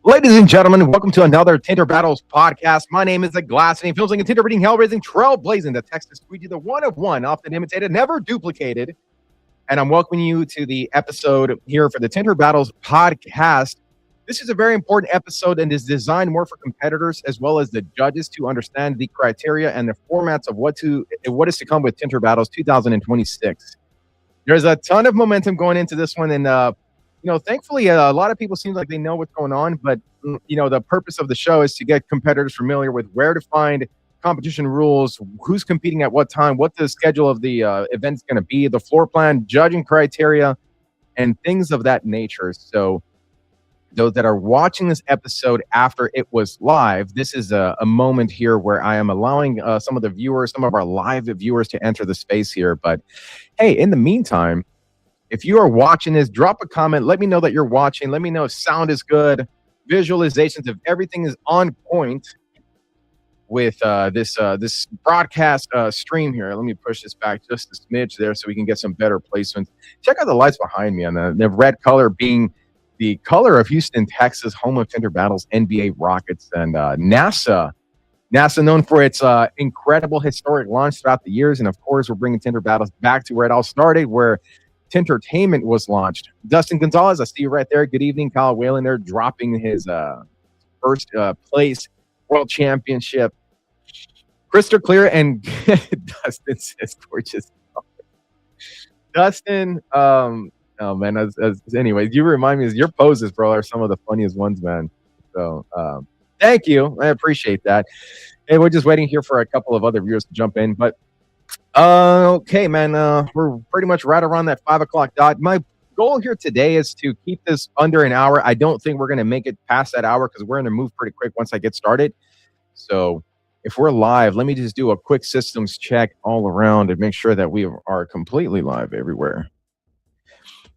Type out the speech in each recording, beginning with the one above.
Ladies and gentlemen, welcome to another Tinter Battles podcast. My name is The Glass, and filming a Tinter reading, hell-raising, trailblazing, the Texas squeegee, the one of one, often imitated, never duplicated. And I'm welcoming you to the episode here for the Tinter Battles podcast. This is a very important episode and is designed more for competitors as well as the judges to understand the criteria and the formats of what is to come with Tinter Battles 2026. There's a ton of momentum going into this one, and thankfully, a lot of people seem like they know what's going on, but, the purpose of the show is to get competitors familiar with where to find competition rules, who's competing at what time, what the schedule of the event is going to be, the floor plan, judging criteria, and things of that nature. So those that are watching this episode after it was live, this is a moment here where I am allowing some of our live viewers to enter the space here. But hey, in the meantime, if you are watching this, drop a comment. Let me know that you're watching. Let me know if sound is good, visualizations, if everything is on point with this broadcast stream here. Let me push this back just a smidge there so we can get some better placements. Check out the lights behind me, and the red color being the color of Houston, Texas, home of Tinter Battles, NBA Rockets, and NASA. NASA, known for its incredible historic launch throughout the years. And of course, we're bringing Tinter Battles back to where it all started, where Tintertainment was launched. Dustin Gonzalez, I see you right there. Good evening. Kyle Whalen there dropping his first place world championship. Crystal clear, and Dustin says gorgeous. Dustin, oh man, anyways, you remind me, your poses, bro, are some of the funniest ones, man. So thank you. I appreciate that. And we're just waiting here for a couple of other viewers to jump in, but okay, man, we're pretty much right around that 5 o'clock dot. My goal here today is to keep this under an hour. I don't think we're going to make it past that hour because we're going to move pretty quick once I get started. So if we're live, let me just do a quick systems check all around and make sure that we are completely live everywhere.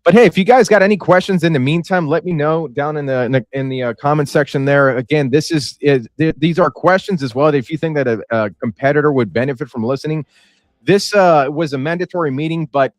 But hey, if you guys got any questions in the meantime, let me know down in the comment section there. Again, these are questions as well. If you think that a competitor would benefit from listening, this was a mandatory meeting, but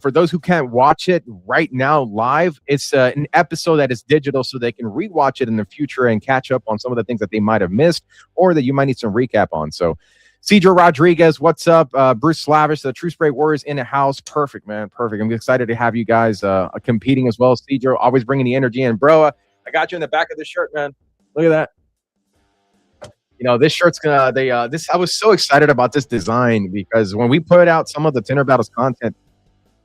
for those who can't watch it right now live, it's an episode that is digital, so they can rewatch it in the future and catch up on some of the things that they might have missed or that you might need some recap on. So, Cedro Rodriguez, what's up? Bruce Slavish, the True Spray Warriors in the house. Perfect, man. Perfect. I'm excited to have you guys competing as well. Cedro, always bringing the energy in. Bro, I got you in the back of the shirt, man. Look at that. This shirt's gonna. I was so excited about this design because when we put out some of the Tinter Battles content,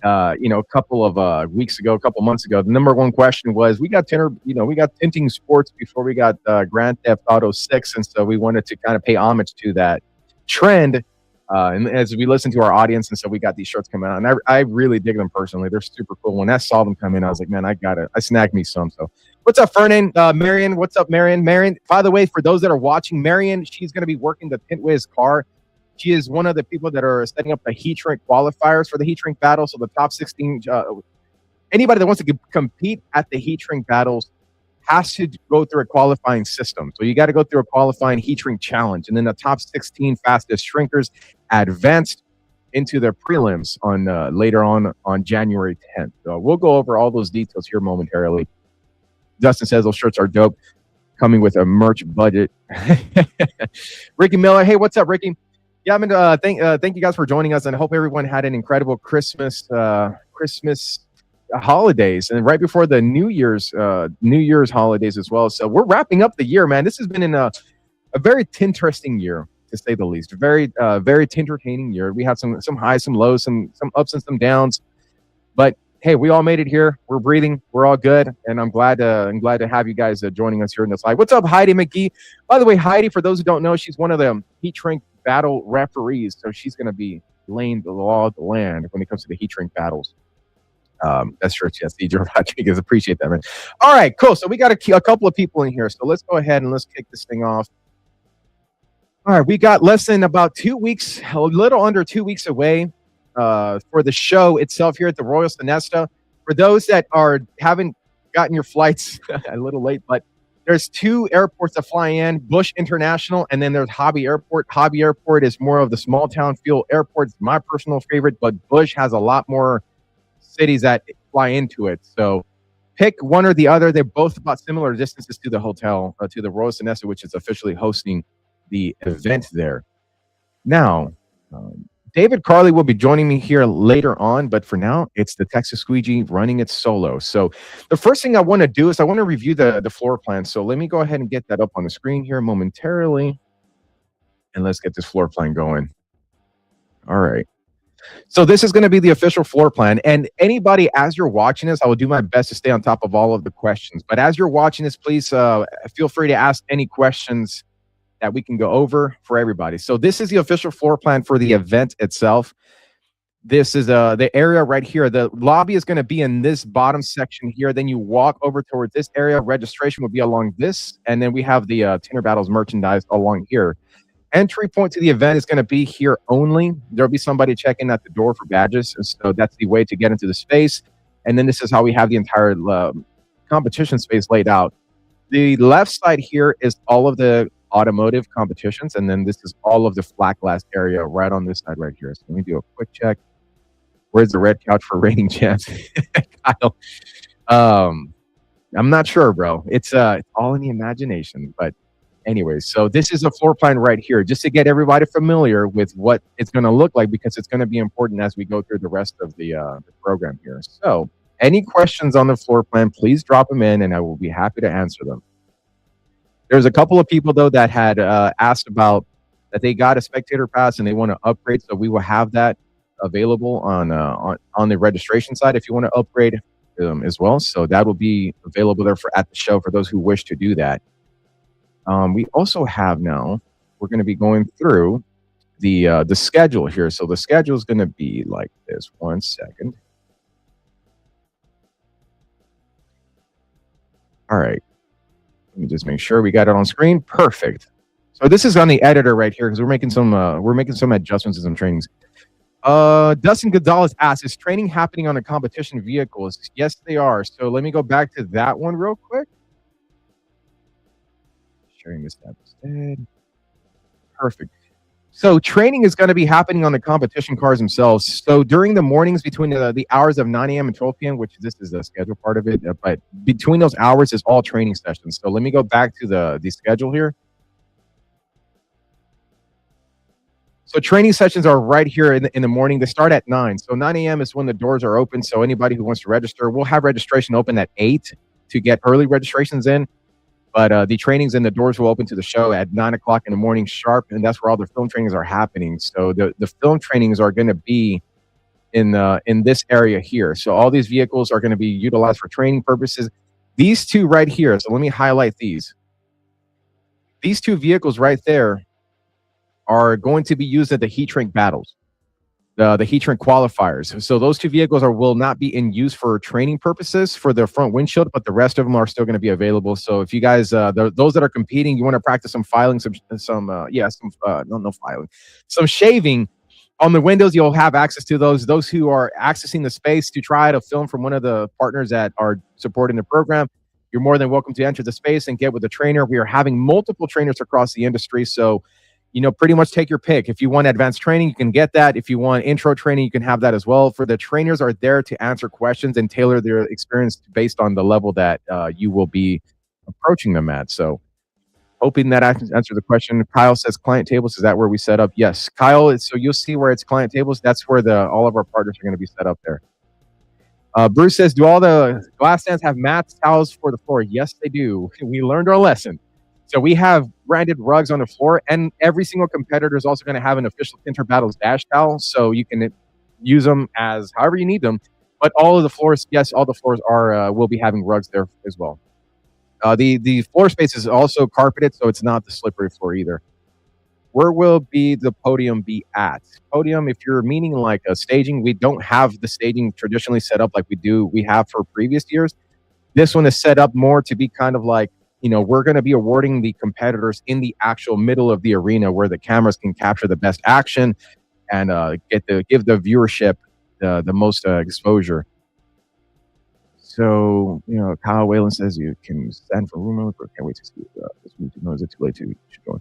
a couple of months ago, the number one question was, we got tinting sports before we got Grand Theft Auto 6, and so we wanted to kind of pay homage to that trend. And as we listen to our audience, and so we got these shirts coming out, and I really dig them personally. They're super cool. When I saw them come in, I was like, man, I snagged me some. So what's up, Fernan? Marion, what's up, Marion? Marion, by the way, for those that are watching, Marion, she's going to be working the Tintwiz car. She is one of the people that are setting up the heat shrink qualifiers for the heat shrink battle. So the top 16, anybody that wants to compete at the heat shrink battles has to go through a qualifying system. So you got to go through a qualifying heat shrink challenge. And then the top 16 fastest shrinkers advanced into their prelims on later on January 10th. So we'll go over all those details here momentarily. Dustin says those shirts are dope, coming with a merch budget. Ricky Miller, hey, what's up, Ricky? Yeah, thank you guys for joining us, and I hope everyone had an incredible Christmas holidays, and right before the New Year's holidays as well. So we're wrapping up the year, man. This has been a very interesting year, to say the least. Very entertaining year. We had some highs, some lows, some ups and some downs, but hey, we all made it here. We're breathing. We're all good, and I'm glad to have you guys joining us here in this live. What's up, Heidi McGee? By the way, Heidi, for those who don't know, she's one of the heat shrink battle referees, so she's going to be laying the law of the land when it comes to the heat shrink battles. That's true. Yes, Cedro Rodriguez, appreciate that, man. All right, cool. So we got a couple of people in here, so let's go ahead and let's kick this thing off. All right, we got less than about 2 weeks, a little under 2 weeks away for the show itself here at the Royal Sonesta. For those that haven't gotten your flights a little late, but there's two airports that fly in, Bush International, and then there's Hobby Airport. Hobby Airport is more of the small town feel airport. It's my personal favorite, but Bush has a lot more cities that fly into it. So Pick one or the other. They're both about similar distances to the hotel, to the Royal Sonesta, which is officially hosting the event there. Now, David Carley will be joining me here later on, but for now, it's the Texas Squeegee running it solo. So the first thing I want to do is I want to review the floor plan. So let me go ahead and get that up on the screen here momentarily, and let's get this floor plan going. All right. So this is going to be the official floor plan. And anybody, as you're watching this, I will do my best to stay on top of all of the questions. But as you're watching this, please feel free to ask any questions that we can go over for everybody. So this is the official floor plan for the event itself. This is the area right here. The lobby is going to be in this bottom section here. Then you walk over towards this area. Registration will be along this. And then we have the Tinter Battles merchandise along here. Entry point to the event is going to be here only. There'll be somebody checking at the door for badges. So that's the way to get into the space. And then this is how we have the entire competition space laid out. The left side here is all of the automotive competitions. And then this is all of the flat glass area right on this side right here. So let me do a quick check. Where's the red couch for reigning champs? Kyle. I'm not sure, bro. It's all in the imagination, but anyways, so this is a floor plan right here, just to get everybody familiar with what it's going to look like, because it's going to be important as we go through the rest of the program here. So any questions on the floor plan, please drop them in, and I will be happy to answer them. There's a couple of people, though, that had asked about that they got a spectator pass and they want to upgrade, so we will have that available on the registration side if you want to upgrade as well. So that will be available there at the show for those who wish to do that. We also have now, we're going to be going through the schedule here. So the schedule is going to be like this. 1 second. All right. Let me just make sure we got it on screen. Perfect. So this is on the editor right here because we're making some adjustments to some trainings. Dustin Gonzalez asks, is training happening on the competition vehicles? Yes, they are. So let me go back to that one real quick. Sharing this tab instead. Perfect. So training is going to be happening on the competition cars themselves. So during the mornings between the hours of 9 a.m. and 12 p.m., which this is the schedule part of it, but between those hours is all training sessions. So let me go back to the schedule here. So training sessions are right here in the morning. They start at 9. So 9 a.m. is when the doors are open. So anybody who wants to register, we'll have registration open at 8 to get early registrations in. But the trainings and the doors will open to the show at 9 o'clock in the morning sharp, and that's where all the film trainings are happening. So the film trainings are going to be in this area here. So all these vehicles are going to be utilized for training purposes. These two right here, so let me highlight these. These two vehicles right there are going to be used at the heat shrink battles, the heat shrink qualifiers. So those two vehicles will not be in use for training purposes for the front windshield, but the rest of them are still going to be available. So if you guys, those that are competing, you want to practice some filing, some shaving on the windows, you'll have access to those. Those who are accessing the space to try to film from one of the partners that are supporting the program, you're more than welcome to enter the space and get with a trainer. We are having multiple trainers across the industry. So pretty much take your pick. If you want advanced training, you can get that. If you want intro training, you can have that as well. For the trainers are there to answer questions and tailor their experience based on the level that you will be approaching them at. So hoping that I can answer the question. Kyle says client tables. Is that where we set up? Yes, Kyle. So you'll see where it's client tables. That's where all of our partners are going to be set up there. Bruce says, do all the glass stands have mats, towels for the floor? Yes, they do. We learned our lesson. So we have branded rugs on the floor, and every single competitor is also going to have an official Tinter Battles dash towel, so you can use them as however you need them. But all of the floors, yes, all the floors will be having rugs there as well. The floor space is also carpeted, so it's not the slippery floor either. Where will the podium be at? Podium, if you're meaning like a staging, we don't have the staging traditionally set up like we have for previous years. This one is set up more to be kind of like, we're going to be awarding the competitors in the actual middle of the arena where the cameras can capture the best action and give the viewership the most exposure. So, Kyle Whalen says you can stand for room. But can't wait to see this week. No, is it too late to join?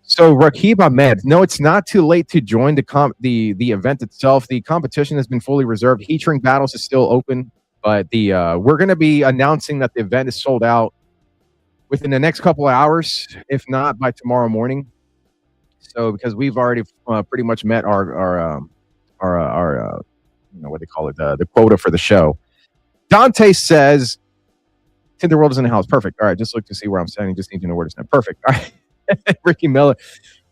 So Rakib Ahmed, no, it's not too late to join the event itself. The competition has been fully reserved. Heat shrink battles is still open. But we're going to be announcing that the event is sold out within the next couple of hours, if not by tomorrow morning. So because we've already pretty much met our what they call it, the quota for the show. Dante says, Tinter World is in the house. Perfect. All right, just look to see where I'm standing. Just need to know where to stand. Perfect. All right. Ricky Miller.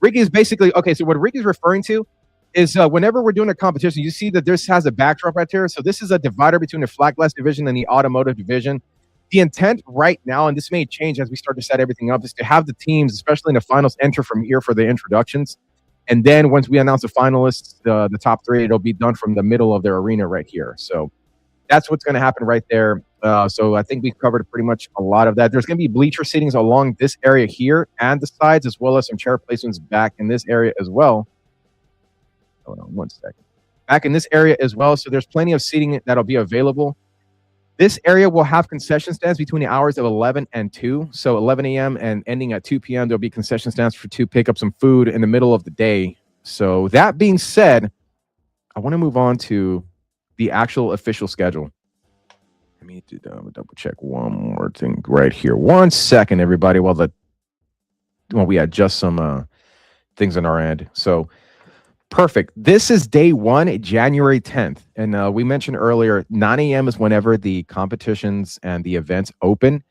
Ricky is basically, okay, so what Ricky's referring to is whenever we're doing a competition, you see that this has a backdrop right there. So this is a divider between the flat glass division and the automotive division. The intent right now, and this may change as we start to set everything up, is to have the teams, especially in the finals, enter from here for the introductions. And then once we announce the finalists, the top three, it'll be done from the middle of their arena right here. So that's what's going to happen right there. So I think we've covered pretty much a lot of that. There's going to be bleacher seatings along this area here and the sides, as well as some chair placements back in this area as well. Hold on one second. Back in this area as well. So there's plenty of seating that'll be available. This area will have concession stands between the hours of 11 and 2. So 11 a.m. and ending at 2 p.m. There'll be concession stands to pick up some food in the middle of the day. So that being said, I want to move on to the actual official schedule. Let me double check one more thing right here. 1 second, everybody, while we adjust some things on our end. So perfect. This is day 1, January 10th. And we mentioned earlier, 9 a.m. is whenever the competitions and the events open.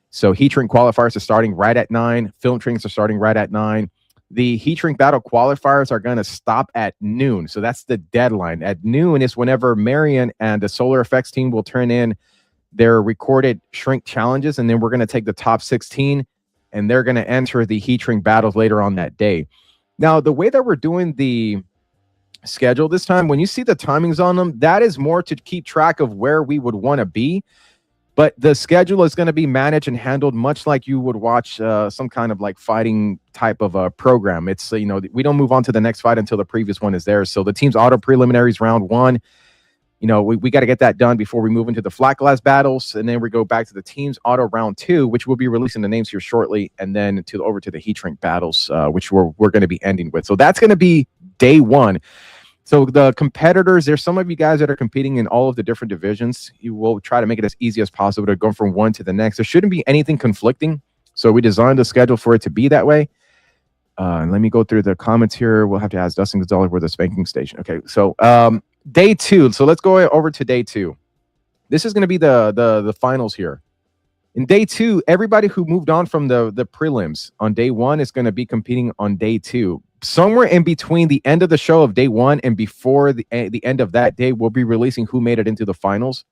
So heat shrink qualifiers are starting right at 9. Film trainings are starting right at 9. The heat shrink battle qualifiers are going to stop at noon. So that's the deadline. At noon is whenever Marion and the Solar Effects team will turn in their recorded shrink challenges. And then we're going to take the top 16 and they're going to enter the heat shrink battles later on that day. Now, the way that we're doing the schedule this time, when you see the timings on them, that is more to keep track of where we would want to be. But the schedule is going to be managed and handled much like you would watch some kind of like fighting type of a program. It's, we don't move on to the next fight until the previous one is there. So the team's auto preliminaries round 1, we got to get that done before we move into the flat glass battles. And then we go back to the team's auto round 2, which we'll be releasing the names here shortly. And then over to the heat shrink battles, which we're going to be ending with. So that's going to be day 1. So the competitors, there's some of you guys that are competing in all of the different divisions. You will try to make it as easy as possible to go from one to the next. There shouldn't be anything conflicting. So we designed the schedule for it to be that way. And let me go through the comments here. We'll have to ask Dustin Gonzalez where the spanking station. Okay, so day 2. So let's go over to day 2. This is going to be the finals here. In day 2, everybody who moved on from the prelims on day 1 is going to be competing on day 2. Somewhere in between the end of the show of day 1 and before the end of that day, we'll be releasing who made it into the finals.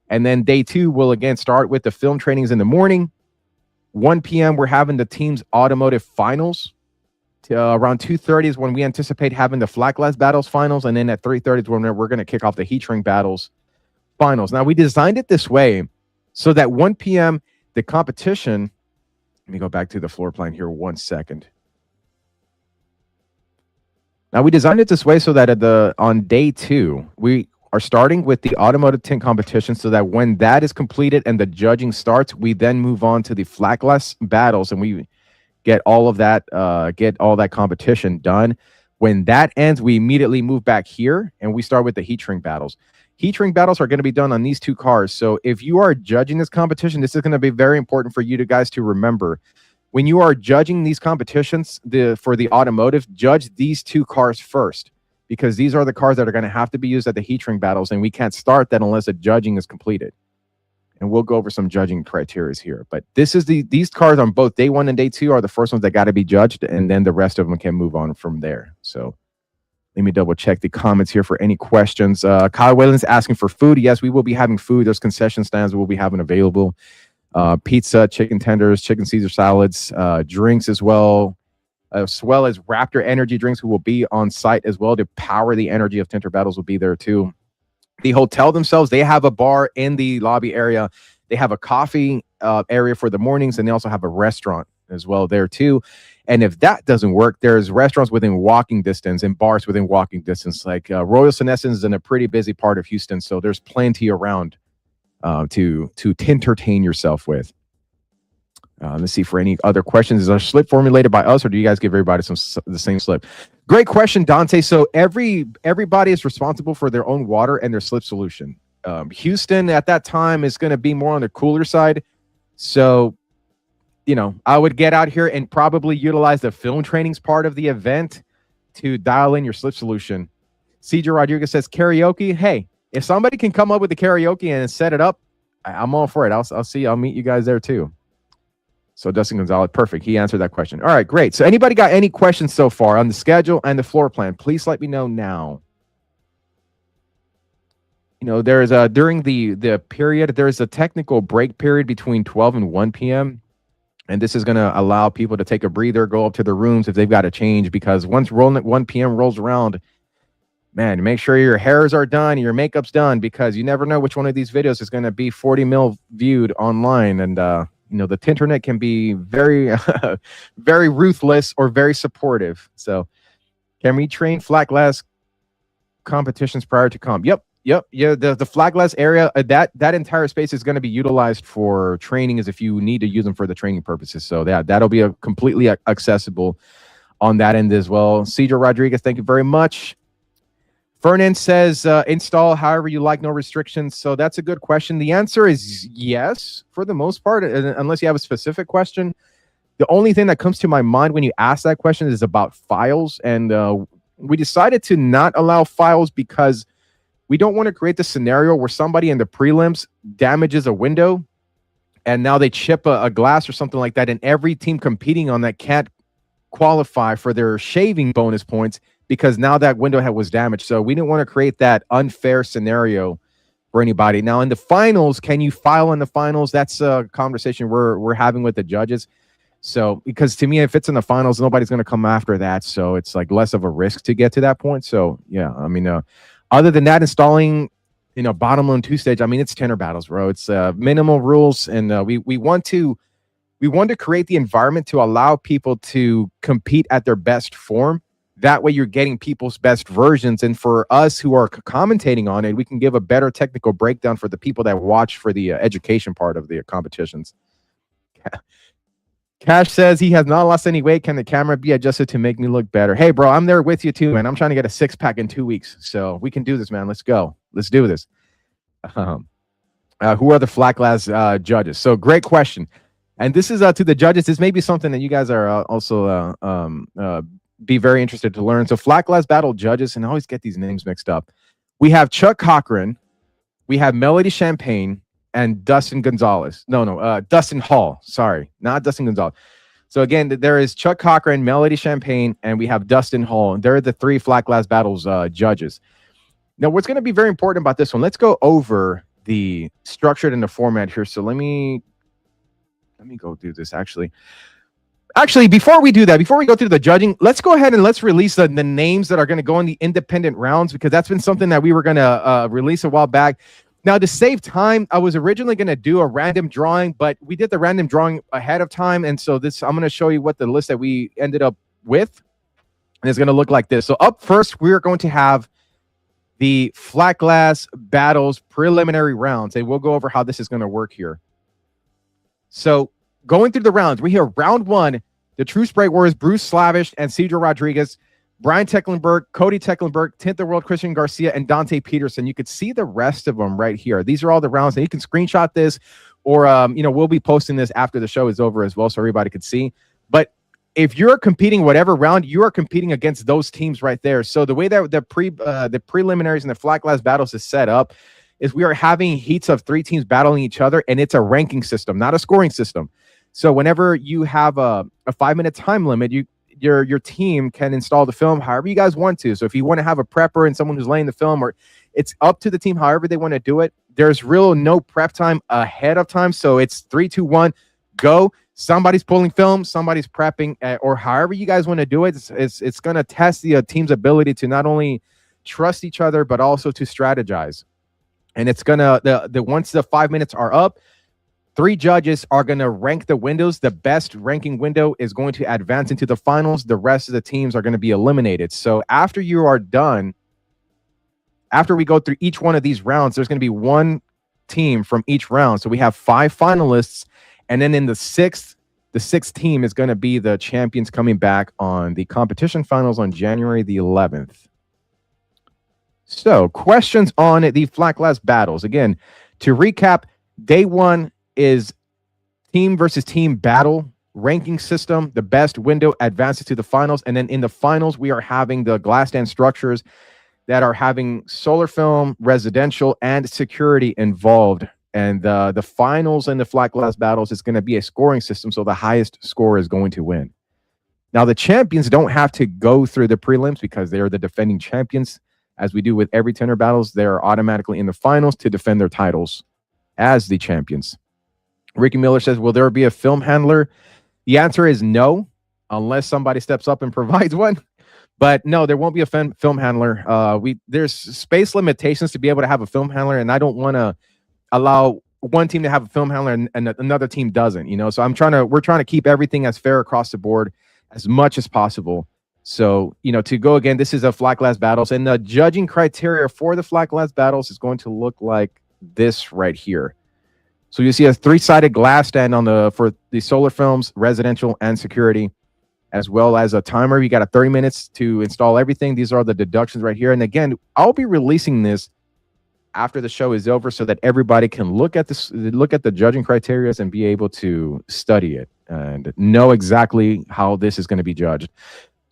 And then day 2 will again start with the film trainings in the morning. 1 p.m. we're having the team's automotive finals. Around 2:30 is when we anticipate having the flat glass battles finals. And then at 3:30 is when we're going to kick off the heat shrink battles finals. Now, we designed it this way so that 1 p.m. the competition, let me go back to the floor plan here 1 second. Now, we designed it this way so that on day 2, we are starting with the automotive tint competition so that when that is completed and the judging starts, we then move on to the flat glass battles and we get all that competition done. When that ends, we immediately move back here and we start with the heat shrink battles. Heat shrink battles are going to be done on these 2 cars. So if you are judging this competition, this is going to be very important for you guys to remember. When you are judging these competitions for the automotive, judge these 2 cars first, because these are the cars that are going to have to be used at the heat shrink battles, and we can't start that unless the judging is completed. And we'll go over some judging criteria here. But these cars on both day 1 and day 2 are the first ones that got to be judged, and then the rest of them can move on from there. So let me double check the comments here for any questions. Kyle Whalen's asking for food. Yes, we will be having food. There's concession stands we'll be having available. Pizza, chicken tenders, chicken Caesar salads, drinks as well as Raptor energy drinks who will be on site as well to power the energy of Tinter battles will be there too. The hotel themselves, they have a bar in the lobby area. They have a coffee area for the mornings, and they also have a restaurant as well there too. And if that doesn't work, there's restaurants within walking distance and bars within walking distance. Like Royal Senescence is in a pretty busy part of Houston, so there's plenty around to entertain yourself with. Let's see for any other questions. Is our slip formulated by us, or do you guys give everybody the same slip? Great question, Dante. So everybody is responsible for their own water and their slip solution. Houston at that time is going to be more on the cooler side. So, I would get out here and probably utilize the film trainings part of the event to dial in your slip solution. CJ Rodriguez says karaoke. Hey, if somebody can come up with the karaoke and set it up, I'm all for it. I'll meet you guys there too. So Dustin Gonzalez, perfect. He answered that question. All right, great. So anybody got any questions so far on the schedule and the floor plan? Please let me know now. There's during the period, there's a technical break period between 12 and 1 p.m. And this is going to allow people to take a breather, go up to their rooms if they've got to change, because once 1 p.m. rolls around, man, make sure your hairs are done, your makeup's done, because you never know which one of these videos is going to be 40 mil viewed online. And, the Tinternet can be very, very ruthless or very supportive. So can we train flat glass competitions prior to comp? Yep. Yeah. The flat glass area, that entire space is going to be utilized for training, as if you need to use them for the training purposes. So that'll be completely accessible on that end as well. Cedar Rodriguez, thank you very much. Fernan says, install however you like, no restrictions. So that's a good question. The answer is yes, for the most part, unless you have a specific question. The only thing that comes to my mind when you ask that question is about files. And we decided to not allow files because we don't want to create the scenario where somebody in the prelims damages a window and now they chip a glass or something like that, and every team competing on that can't qualify for their shaving bonus points because now that window was damaged. So we didn't want to create that unfair scenario for anybody. Now in the finals, can you file in the finals? That's a conversation we're having with the judges. So because to me, if it's in the finals, nobody's going to come after that. So it's like less of a risk to get to that point. So yeah, I mean, other than that, installing, bottom loan 2-stage, I mean, it's Tinter battles, bro. It's minimal rules. And we want to create the environment to allow people to compete at their best form. That way you're getting people's best versions. And for us who are commentating on it, we can give a better technical breakdown for the people that watch for the education part of the competitions. Cash says he has not lost any weight. Can the camera be adjusted to make me look better? Hey, bro, I'm there with you too, man. I'm trying to get a 6-pack in 2 weeks. So we can do this, man. Let's go. Let's do this. Who are the flat glass judges? So great question. And this is to the judges. This may be something that you guys are also be very interested to learn. So flat glass battle judges, and I always get these names mixed up. We have Chuck Cochran, we have Melody Champagne, and Dustin Gonzalez. Dustin Hall. Sorry, not Dustin Gonzalez. So again, there is Chuck Cochran, Melody Champagne, and we have Dustin Hall. And they're the 3 flat glass battles judges. Now, what's going to be very important about this one, let's go over the structure and the format here. So let me go do this actually. Actually, before we do that, before we go through the judging, let's go ahead and let's release the names that are going to go in the independent rounds, because that's been something that we were going to release a while back. Now, to save time, I was originally going to do a random drawing, but we did the random drawing ahead of time. And so I'm going to show you what the list that we ended up with. And it's going to look like this. So up first, we're going to have the flat glass battles preliminary rounds. And we'll go over how this is going to work here. So going through the rounds, we have round 1, the True Sprite Warriors, Bruce Slavish and Cedar Rodriguez, Brian Tecklenburg, Cody Tecklenburg, Tint the World, Christian Garcia, and Dante Peterson. You could see the rest of them right here. These are all the rounds, and you can screenshot this, or we'll be posting this after the show is over as well, so everybody could see. But if you're competing whatever round, you are competing against those teams right there. So the way that the preliminaries and the flat glass battles is set up is we are having heats of 3 teams battling each other, and it's a ranking system, not a scoring system. So whenever you have a 5-minute time limit, your team can install the film however you guys want to. So if you want to have a prepper and someone who's laying the film, or it's up to the team however they want to do it. There's no prep time ahead of time. So it's 3, 2, 1, go. Somebody's pulling film, somebody's prepping, or however you guys want to do it. It's going to test the team's ability to not only trust each other, but also to strategize. And it's going to, once the 5 minutes are up, 3 judges are going to rank the windows. The best ranking window is going to advance into the finals. The rest of the teams are going to be eliminated. So after you are done, after we go through each one of these rounds, there's going to be 1 team from each round. So we have 5 finalists. And then in the 6th team is going to be the champions coming back on the competition finals on January the 11th. So, questions on the flat glass battles. Again, to recap, day one is team versus team battle ranking system. The best window advances to the finals. And then in the finals, we are having the glass stand structures that are having solar film, residential, and security involved. And the finals and the flat glass battles is going to be a scoring system. So the highest score is going to win. Now, the champions don't have to go through the prelims because they are the defending champions. As we do with every Tinter battles, they're automatically in the finals to defend their titles as the champions. Ricky Miller says, will there be a film handler? The answer is no, unless somebody steps up and provides one. But no, there won't be a film handler. There's space limitations to be able to have a film handler, and I don't want to allow one team to have a film handler and another team doesn't. So we're trying to keep everything as fair across the board as much as possible. So, to go again, this is a flat glass battles, and the judging criteria for the flat glass battles is going to look like this right here. So you see a 3-sided glass stand for the solar films, residential, and security, as well as a timer. You got 30 minutes to install everything. These are the deductions right here. And again, I'll be releasing this after the show is over so that everybody can look at the judging criteria and be able to study it and know exactly how this is going to be judged.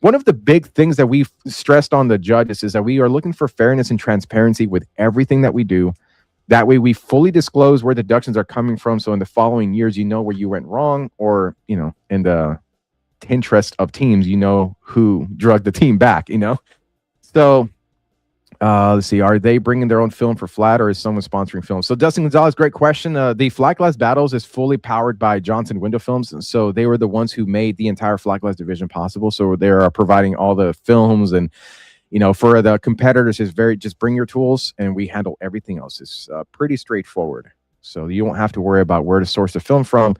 One of the big things that we've stressed on the judges is that we are looking for fairness and transparency with everything that we do. That way we fully disclose where deductions are coming from. So in the following years, where you went wrong, or, in the interest of teams, who drugged the team back, So let's see. Are they bringing their own film for flat, or is someone sponsoring film? So Dustin Gonzalez, great question. The Flat Glass Battles is fully powered by Johnson Window Films. So they were the ones who made the entire Flat Glass division possible. So they're providing all the films, and, for the competitors is just bring your tools and we handle everything else. It's pretty straightforward. So you won't have to worry about where to source the film from.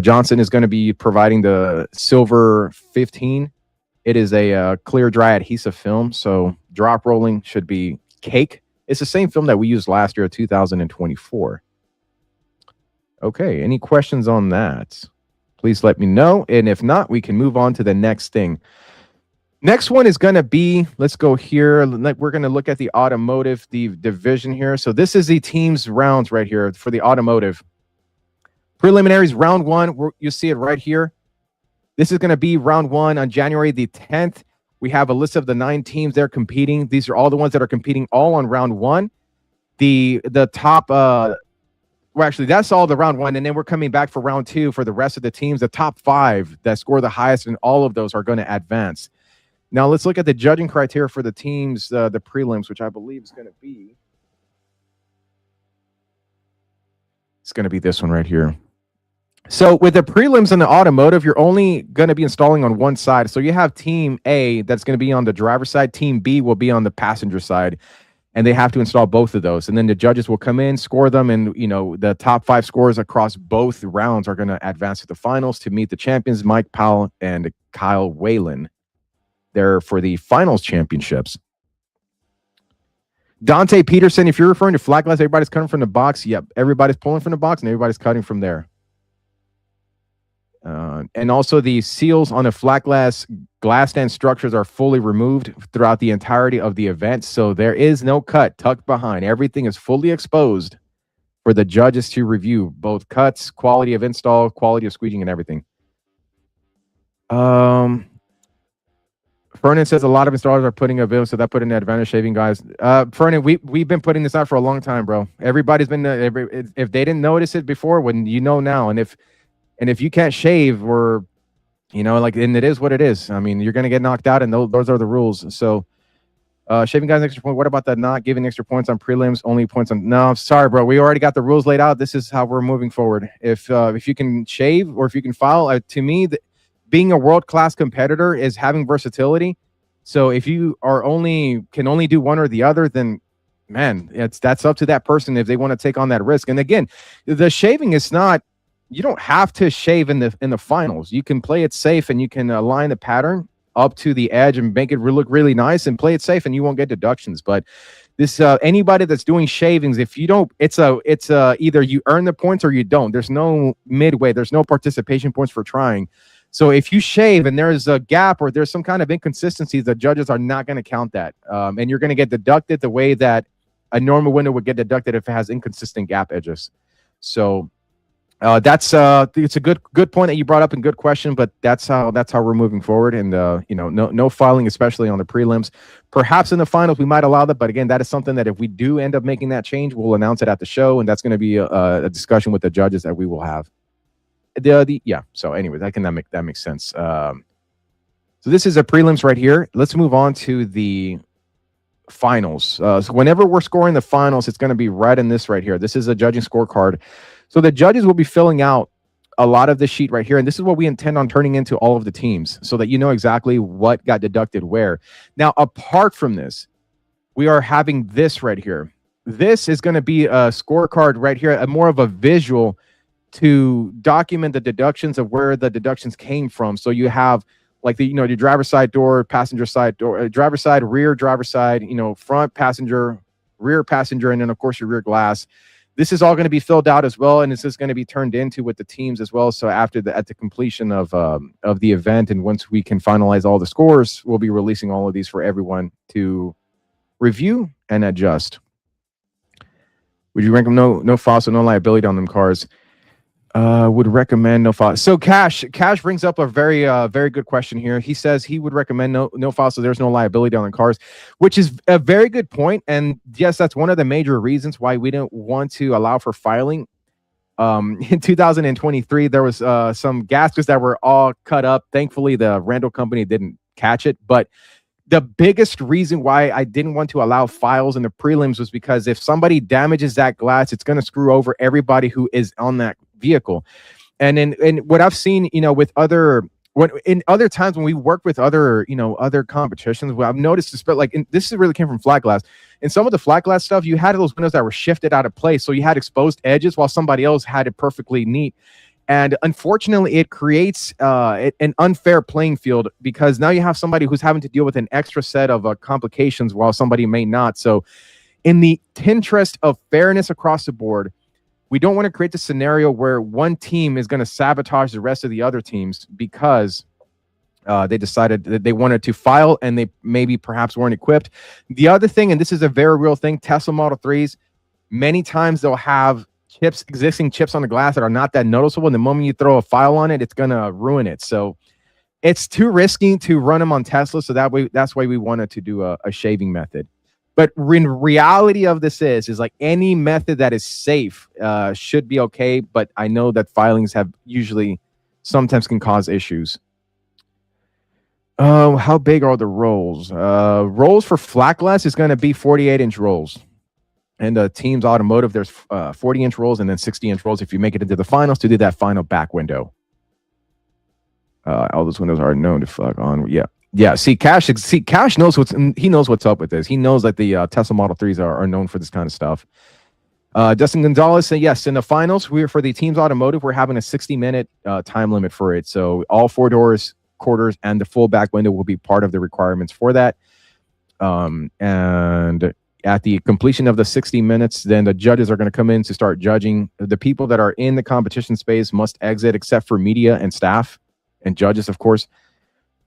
Johnson is going to be providing the Silver 15. It is a clear, dry adhesive film, so drop rolling should be cake. It's the same film that we used last year, 2024. Okay, any questions on that? Please let me know, and if not, we can move on to the next thing. Next one is going to be, let's go here. We're going to look at the automotive, the division here. So this is the team's rounds right here for the automotive. Preliminaries, round one, you see it right here. This is going to be round one on January the 10th. We have a list of the 9 teams that are competing. These are all the ones that are competing all on round one. The top, actually, that's all the round one. And then we're coming back for round two for the rest of the teams. The top 5 that score the highest in all of those are going to advance. Now, let's look at the judging criteria for the teams, the prelims, which I believe is going to be. It's going to be this one right here. So with the prelims and the automotive, you're only going to be installing on one side. So you have team A that's going to be on the driver's side. Team B will be on the passenger side, and they have to install both of those. And then the judges will come in, score them, and the top 5 scores across both rounds are going to advance to the finals to meet the champions, Mike Powell and Kyle Whalen. They're for the finals championships. Dante Peterson, if you're referring to flat glass, everybody's cutting from the box. Yep, everybody's pulling from the box, and everybody's cutting from there. And also the seals on the flat glass stand structures are fully removed throughout the entirety of the event. So there is no cut tucked behind. Everything is fully exposed for the judges to review, both cuts, quality of install, quality of squeeging, and everything. Fernan says a lot of installers are putting a video, so that put an advantage shaving guys. Fernan, we've been putting this out for a long time, bro. Everybody's been if they didn't notice it before, when now, and if you can't shave, or and it is what it is. I mean, you're gonna get knocked out, and those are the rules. So shaving guys extra point. What about that not giving extra points on prelims, only points on? No, sorry, bro. We already got the rules laid out. This is how we're moving forward. If you can shave or if you can foul, to me, being a world-class competitor is having versatility. So if you can only do one or the other, then man, that's up to that person if they want to take on that risk. And again, the shaving is not, you don't have to shave in the finals. You can play it safe, and you can align the pattern up to the edge and make it look really nice and play it safe, and you won't get deductions. But this anybody that's doing shavings, if you don't, it's either you earn the points or you don't. There's no midway. There's no participation points for trying. So if you shave and there's a gap or there's some kind of inconsistency, the judges are not going to count that. And you're going to get deducted the way that a normal window would get deducted if it has inconsistent gap edges. So that's it's a good point that you brought up and good question, but that's how we're moving forward. And no filing, especially on the prelims. Perhaps in the finals we might allow that, but again, that is something that if we do end up making that change, we'll announce it at the show, and that's going to be a discussion with the judges that we will have. So anyway, that makes sense. So this is a prelims right here. Let's move on to the finals. So whenever we're scoring the finals, it's going to be right in this right here. This is a judging scorecard. So the judges will be filling out a lot of the sheet right here, and this is what we intend on turning into all of the teams so that you know exactly what got deducted where. Now, apart from this, we are having this right here. This is going to be a scorecard right here, more of a visual to document the deductions of where the deductions came from. So you have like your driver's side door, passenger side door, driver's side, rear driver's side, front passenger, rear passenger, and then of course your rear glass. This is all going to be filled out as well, and this is going to be turned into with the teams as well. So at the completion of the event, and once we can finalize all the scores, we'll be releasing all of these for everyone to review and adjust. Would you recommend no fossil, no liability on them cars? Would recommend no fossil. So Cash brings up a very very good question here. He says he would recommend no fossil. There's no liability on the cars, which is a very good point. And yes, that's one of the major reasons why we don't want to allow for filing. In 2023, there was some gaskets that were all cut up. Thankfully, the rental company didn't catch it. But the biggest reason why I didn't want to allow files in the prelims was because if somebody damages that glass, it's going to screw over everybody who is on that vehicle. And in what I've seen, with in other times when we work with other competitions, what I've noticed is, this really came from flat glass. In some of the flat glass stuff, you had those windows that were shifted out of place, so you had exposed edges while somebody else had it perfectly neat. And unfortunately, it creates an unfair playing field because now you have somebody who's having to deal with an extra set of complications while somebody may not. So in the interest of fairness across the board, we don't want to create the scenario where one team is going to sabotage the rest of the other teams because they decided that they wanted to file and they perhaps weren't equipped. The other thing, and this is a very real thing, Tesla Model 3s, many times they'll have existing chips on the glass that are not that noticeable. And the moment you throw a file on it, it's going to ruin it. So it's too risky to run them on Tesla. So that's why we wanted to do a shaving method. But in reality of this is like any method that is safe should be okay. But I know that filings sometimes can cause issues. How big are the rolls? Rolls for flat glass is going to be 48-inch rolls. And Teams Automotive, there's 40-inch rolls and then 60-inch rolls if you make it into the finals to do that final back window. All those windows are known to fuck on. Yeah. See, Cash knows what's up with this. He knows that the Tesla Model 3s are known for this kind of stuff. Dustin Gonzalez said, yes, in the finals, for the Teams Automotive, we're having a 60-minute time limit for it. So all 4 doors, quarters, and the full back window will be part of the requirements for that. And at the completion of the 60 minutes, then the judges are going to come in to start judging. The people that are in the competition space must exit except for media and staff and judges, of course.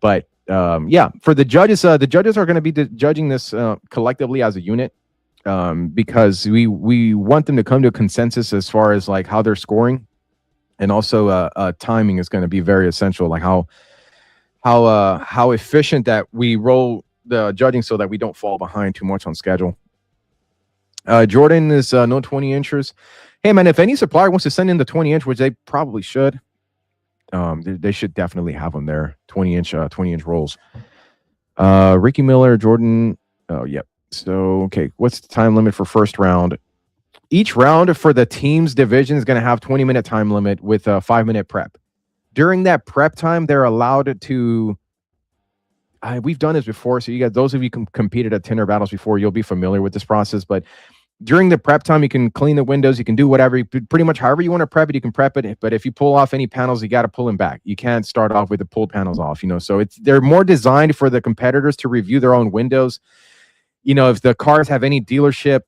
But for the judges are going to be judging this collectively as a unit because we want them to come to a consensus as far as like how they're scoring, and also timing is going to be very essential, like how efficient that we roll the judging so that we don't fall behind too much on schedule. Jordan is no 20-inchers. Hey man, if any supplier wants to send in the 20-inch, which they probably should, they should definitely have them there. 20-inch rolls. Ricky Miller, Jordan. Oh, yep. So, okay. What's the time limit for first round? Each round for the team's division is going to have 20-minute time limit with a 5-minute prep. During that prep time, they're allowed to. We've done this before, so you guys, those of you who competed at Tinter battles before, you'll be familiar with this process. But during the prep time, you can clean the windows, you can do whatever, pretty much however you want to prep it, you can prep it. But if you pull off any panels, you got to pull them back. You can't start off with the pulled panels off, So they're more designed for the competitors to review their own windows. if the cars have any dealership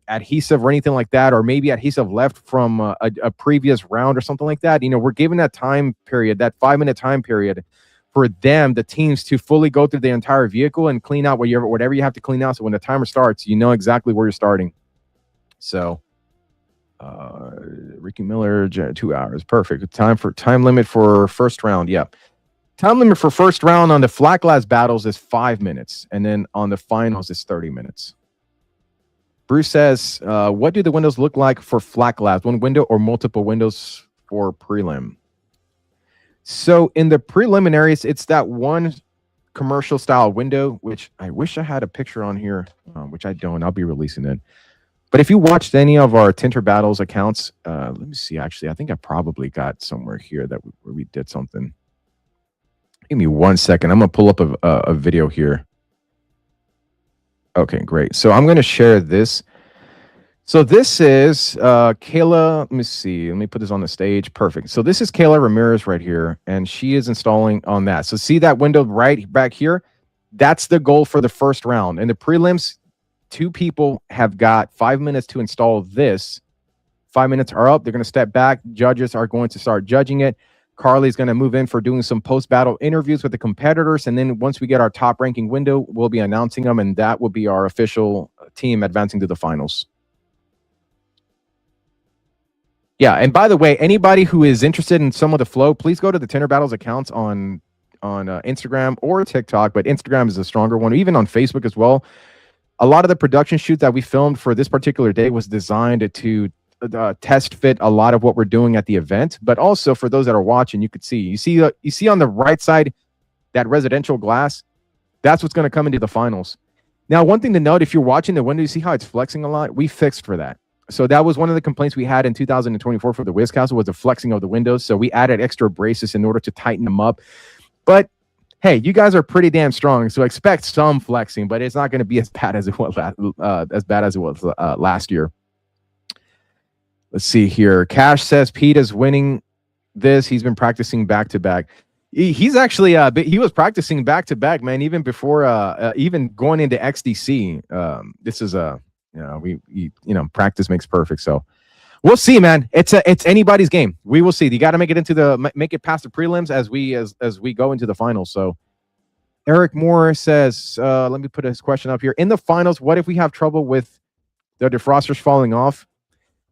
adhesive or anything like that, or maybe adhesive left from a previous round or something like that, we're given that time period, that 5-minute time period for them, the teams, to fully go through the entire vehicle and clean out whatever you have to clean out. So when the timer starts, you know exactly where you're starting. So Ricky Miller, 2 hours. Perfect. Time limit for first round. Yeah. Time limit for first round on the flat glass battles is 5 minutes. And then on the finals is 30 minutes. Bruce says, what do the windows look like for flat glass? One window or multiple windows for prelim? So in the preliminaries, it's that one commercial style window, which I wish I had a picture on here, which I don't. I'll be releasing it. But if you watched any of our Tinter Battles accounts, let me see. Actually, I think I probably got somewhere here where we did something. Give me 1 second. I'm going to pull up a video here. Okay, great. So I'm going to share this. So this is Kayla. Let me see. Let me put this on the stage. Perfect. So this is Kayla Ramirez right here, and she is installing on that. So see that window right back here? That's the goal for the first round. In the prelims, 2 people have got 5 minutes to install this. 5 minutes are up. They're going to step back. Judges are going to start judging it. Carly's going to move in for doing some post-battle interviews with the competitors. And then once we get our top ranking window, we'll be announcing them, and that will be our official team advancing to the finals. Yeah, and by the way, anybody who is interested in some of the flow, please go to the Tinter Battles accounts on Instagram or TikTok, but Instagram is a stronger one, even on Facebook as well. A lot of the production shoots that we filmed for this particular day was designed to test fit a lot of what we're doing at the event, but also for those that are watching, you see on the right side that residential glass. That's what's going to come into the finals. Now, one thing to note, if you're watching the window, you see how it's flexing a lot. We fixed for that. So that was one of the complaints we had in 2024 for the Wiz Castle, was the flexing of the windows. So we added extra braces in order to tighten them up. But hey, you guys are pretty damn strong, so expect some flexing, but it's not going to be as bad as it was last year. Let's see here. Cash says Pete is winning this. He's been practicing back to back. He's actually he was practicing back to back, man, even before even going into XDC. This is practice makes perfect. So we'll see, man. It's anybody's game. We will see. You got to make it past the prelims as we go into the finals. So Eric Moore says, let me put his question up here. In the finals, what if we have trouble with the defrosters falling off?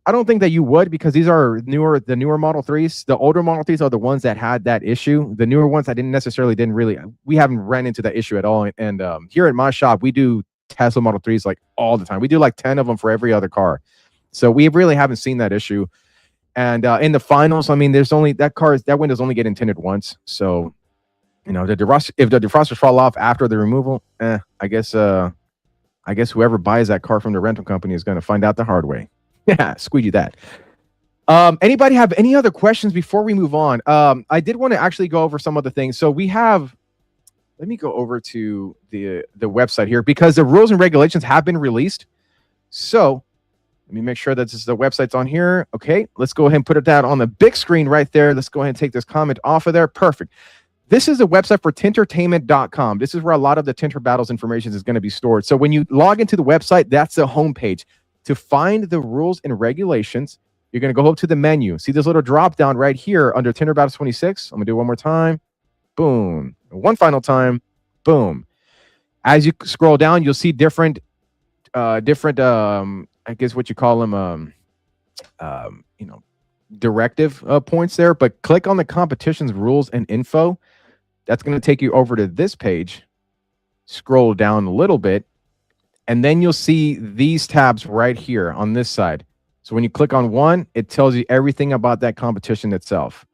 I don't think that you would, because these are the newer Model 3s. The older Model 3s are the ones that had that issue. The newer ones, we haven't ran into that issue at all. And here at my shop, we do Tesla Model 3s like all the time. We do like 10 of them for every other car. So we really haven't seen that issue. And in the finals, I mean, there's only that window's only getting tinted once. So, if the defrosters fall off after the removal, I guess whoever buys that car from the rental company is going to find out the hard way. Yeah, squeegee that. Anybody have any other questions before we move on? I did want to actually go over some other things. So let me go over to the website here, because the rules and regulations have been released. So let me make sure that the website's on here. Okay, let's go ahead and put that on the big screen right there. Let's go ahead and take this comment off of there. Perfect. This is the website for tintertainment.com. This is where a lot of the Tinter Battles information is going to be stored. So when you log into the website, that's the homepage. To find the rules and regulations, you're going to go up to the menu. See this little drop down right here under Tinter Battles 26? I'm going to do it one more time. Boom. One final time. Boom. As you scroll down, you'll see different I guess what you call them, directive points there. But click on the competitions rules and info. That's going to take you over to this page. Scroll down a little bit, and then you'll see these tabs right here on this side. So when you click on one, it tells you everything about that competition itself.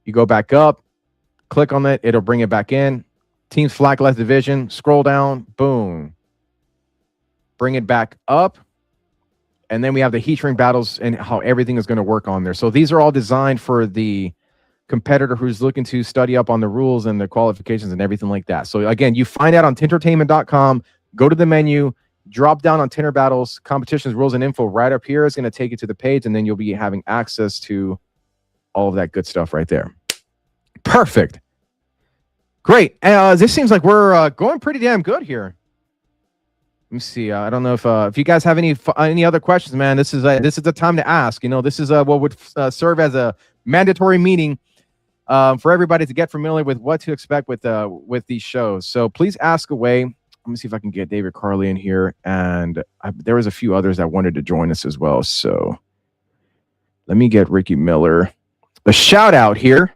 You go back up, click on it, it'll bring it back in. Teams flat glass division, scroll down, boom. Bring it back up. And then we have the heat shrink battles and how everything is going to work on there. So these are all designed for the competitor who's looking to study up on the rules and the qualifications and everything like that. So again, you find out on tintertainment.com, go to the menu, drop down on Tinter Battles, competitions, rules, and info right up here. It's going to take you to the page, and then you'll be having access to all of that good stuff right there. Perfect. Great. This seems like we're going pretty damn good here. Let me see. I don't know if you guys have any other questions, man. This is the time to ask. This is what would serve as a mandatory meeting for everybody to get familiar with what to expect with these shows. So please ask away. Let me see if I can get David Carley in here, and there was a few others that wanted to join us as well. So let me get Ricky Miller a shout out here.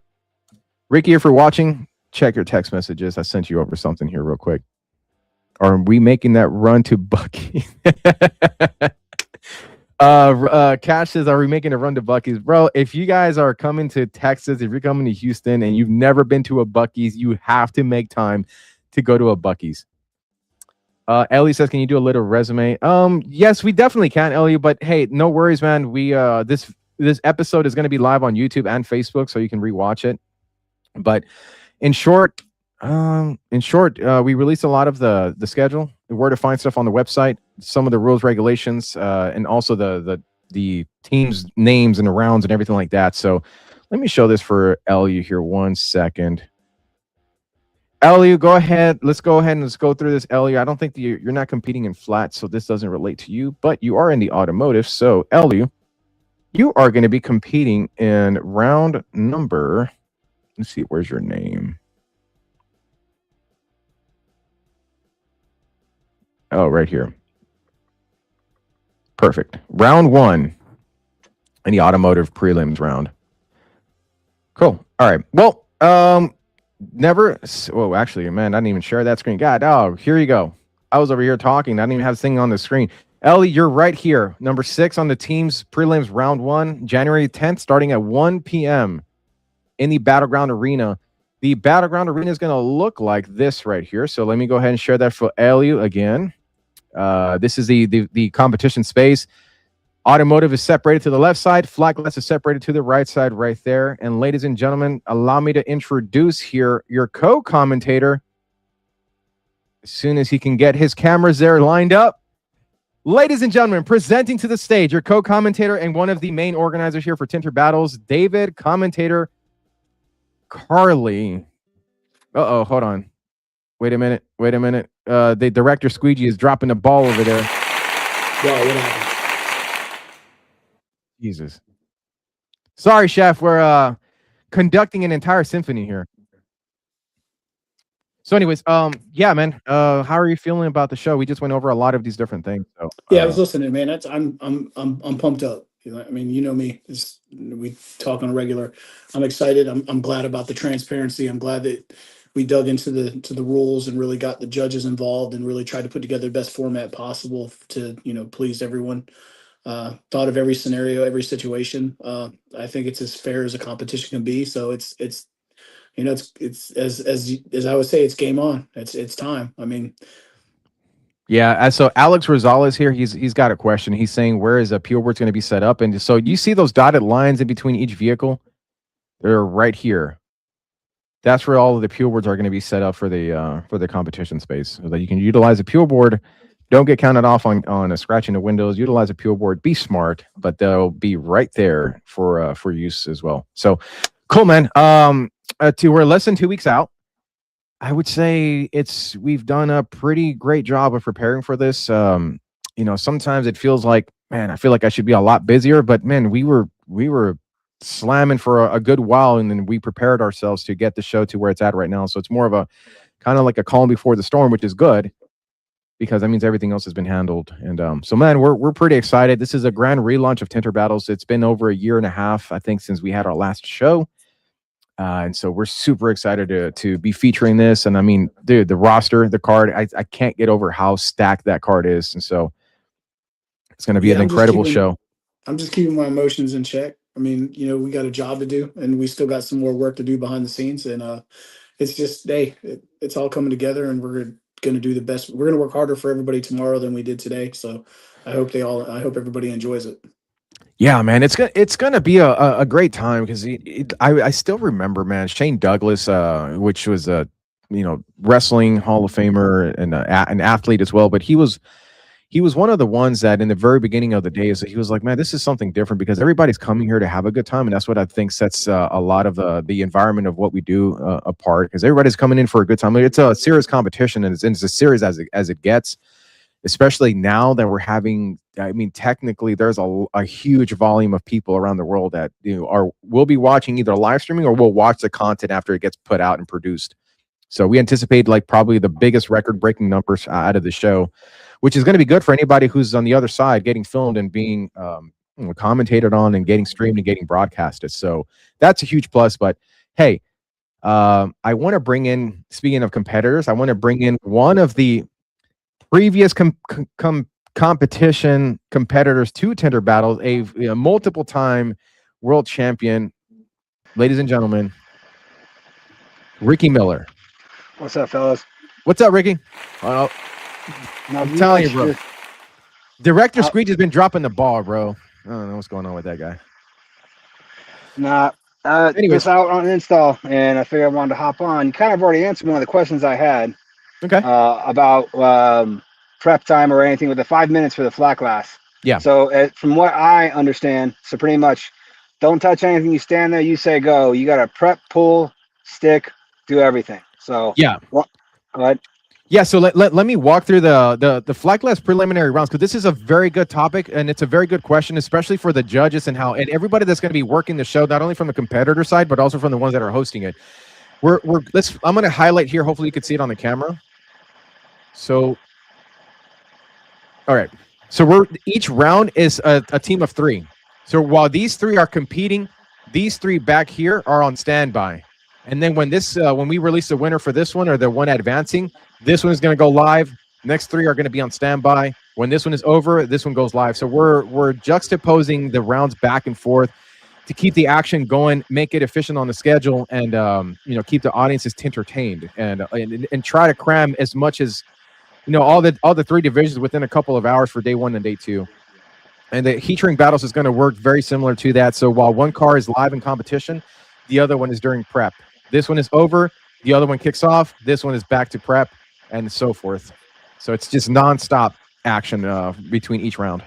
Ricky, if you're watching, check your text messages. I sent you over something here real quick. Are we making that run to Bucky? Cash says, are we making a run to Bucky's? Bro, if you guys are coming to Texas, if you're coming to Houston and you've never been to a Bucky's, you have to make time to go to a Bucky's. Ellie says, can you do a little resume? Yes, we definitely can, Ellie, but hey, no worries, man. We this episode is going to be live on YouTube and Facebook, so you can rewatch it. But in short, we released a lot of the schedule, where to find stuff on the website, some of the rules, regulations, and also the teams' names and the rounds and everything like that. So let me show this for Ellie here 1 second. Ellie, go ahead. Let's go ahead and let's go through this. Ellie, I don't think you're not competing in flat, so this doesn't relate to you, but you are in the automotive. So Ellie, you are going to be competing in round number. Let's see, where's your name? Oh, right here. Perfect. Round 1 in the automotive prelims round. Cool. All right. Well, actually, man, I didn't even share that screen. God, oh, here you go. I was over here talking. I didn't even have this thing on the screen. Ellie, you're right here. Number 6 on the team's prelims round 1, January 10th, starting at 1 p.m. in the Battleground Arena. The Battleground Arena is going to look like this right here. So let me go ahead and share that for Ellie again. This is the competition space. Automotive is separated to the left side. Flat glass is separated to the right side right there. And ladies and gentlemen, allow me to introduce here your co-commentator. As soon as he can get his cameras there lined up. Ladies and gentlemen, presenting to the stage your co-commentator and one of the main organizers here for Tinter Battles, David commentator Carley. Uh-oh, hold on. Wait a minute. The director Squeegee is dropping the ball over there. Wow, what happened? Jesus. Sorry, Chef. We're conducting an entire symphony here. So anyways, yeah, man. How are you feeling about the show? We just went over a lot of these different things. So, yeah, I was listening, man. I'm pumped up. I mean, you know me. We talk on a regular. I'm excited. I'm glad about the transparency. I'm glad that we dug into the rules and really got the judges involved and really tried to put together the best format possible to please everyone. Thought of every scenario, every situation. I think it's as fair as a competition can be. So it's as I would say, it's game on. It's time. I mean. Yeah, so Alex Rosales here, he's got a question. He's saying, where is appeal board going to be set up? And so you see those dotted lines in between each vehicle? They're right here. That's where all of the appeal boards are going to be set up for the competition space, so that you can utilize a appeal board. Don't get counted off on scratching the windows. Utilize a appeal board. Be smart, but they'll be right there for use as well. So cool, man. We're less than 2 weeks out. I would say we've done a pretty great job of preparing for this. Sometimes it feels like, man, I feel like I should be a lot busier, but man, we were slamming for a good while, and then we prepared ourselves to get the show to where it's at right now. So it's more of a kind of like a calm before the storm, which is good because that means everything else has been handled. And so man, we're pretty excited. This is a grand relaunch of Tinter Battles. It's been over 1.5 years, I think, since we had our last show. And so we're super excited to be featuring this. And I mean, dude, the roster, the card, I can't get over how stacked that card is. And so it's going to be an incredible show. I'm just keeping my emotions in check. I mean, we got a job to do, and we still got some more work to do behind the scenes. And it's just, it's all coming together, and we're going to do the best. We're going to work harder for everybody tomorrow than we did today. So I hope everybody enjoys it. Yeah, man, it's gonna be a great time because I still remember, man, Shane Douglas, which was a wrestling Hall of Famer and an athlete as well, but he was one of the ones that in the very beginning of the days, he was like, man, this is something different because everybody's coming here to have a good time, and that's what I think sets a lot of the environment of what we do apart, because everybody's coming in for a good time. It's a serious competition, and it's as serious as it gets. especially now that we're having. I mean, technically, there's a huge volume of people around the world that will be watching either live streaming or will watch the content after it gets put out and produced. So we anticipate like probably the biggest record-breaking numbers out of the show, which is going to be good for anybody who's on the other side getting filmed and being commentated on and getting streamed and getting broadcasted. So that's a huge plus. But hey, I want to bring in, speaking of competitors, I want to bring in one of the previous competition competitors to Tinter Battles, a multiple-time world champion, ladies and gentlemen, Ricky Miller. What's up, fellas? What's up, Ricky? I'm telling you, bro. Director Screech has been dropping the ball, bro. I don't know what's going on with that guy. Nah, just out on install, and I figured I wanted to hop on. You kind of already answered one of the questions I had. Okay. About prep time or anything with the 5 minutes for the flat glass. Yeah. So from what I understand, so pretty much don't touch anything. You stand there, you say go. You got to prep, pull, stick, do everything. So yeah. Go ahead. Yeah, so let me walk through the flat glass preliminary rounds, because this is a very good topic and it's a very good question, especially for the judges and everybody that's going to be working the show, not only from the competitor side but also from the ones that are hosting it. I'm going to highlight here. Hopefully you can see it on the camera. So, all right. So each round is a team of 3. So while these 3 are competing, these 3 back here are on standby. And then when we release the winner for this one, or the one advancing, this one is going to go live. Next 3 are going to be on standby. When this one is over, this one goes live. So we're juxtaposing the rounds back and forth to keep the action going, make it efficient on the schedule, and keep the audiences entertained, and try to cram as much as all the 3 divisions within a couple of hours for day 1 and day 2. And the heat shrink battles is going to work very similar to that. So while one car is live in competition, the other one is during prep. This one is over, the other one kicks off, this one is back to prep, and so forth. So it's just nonstop action between each round.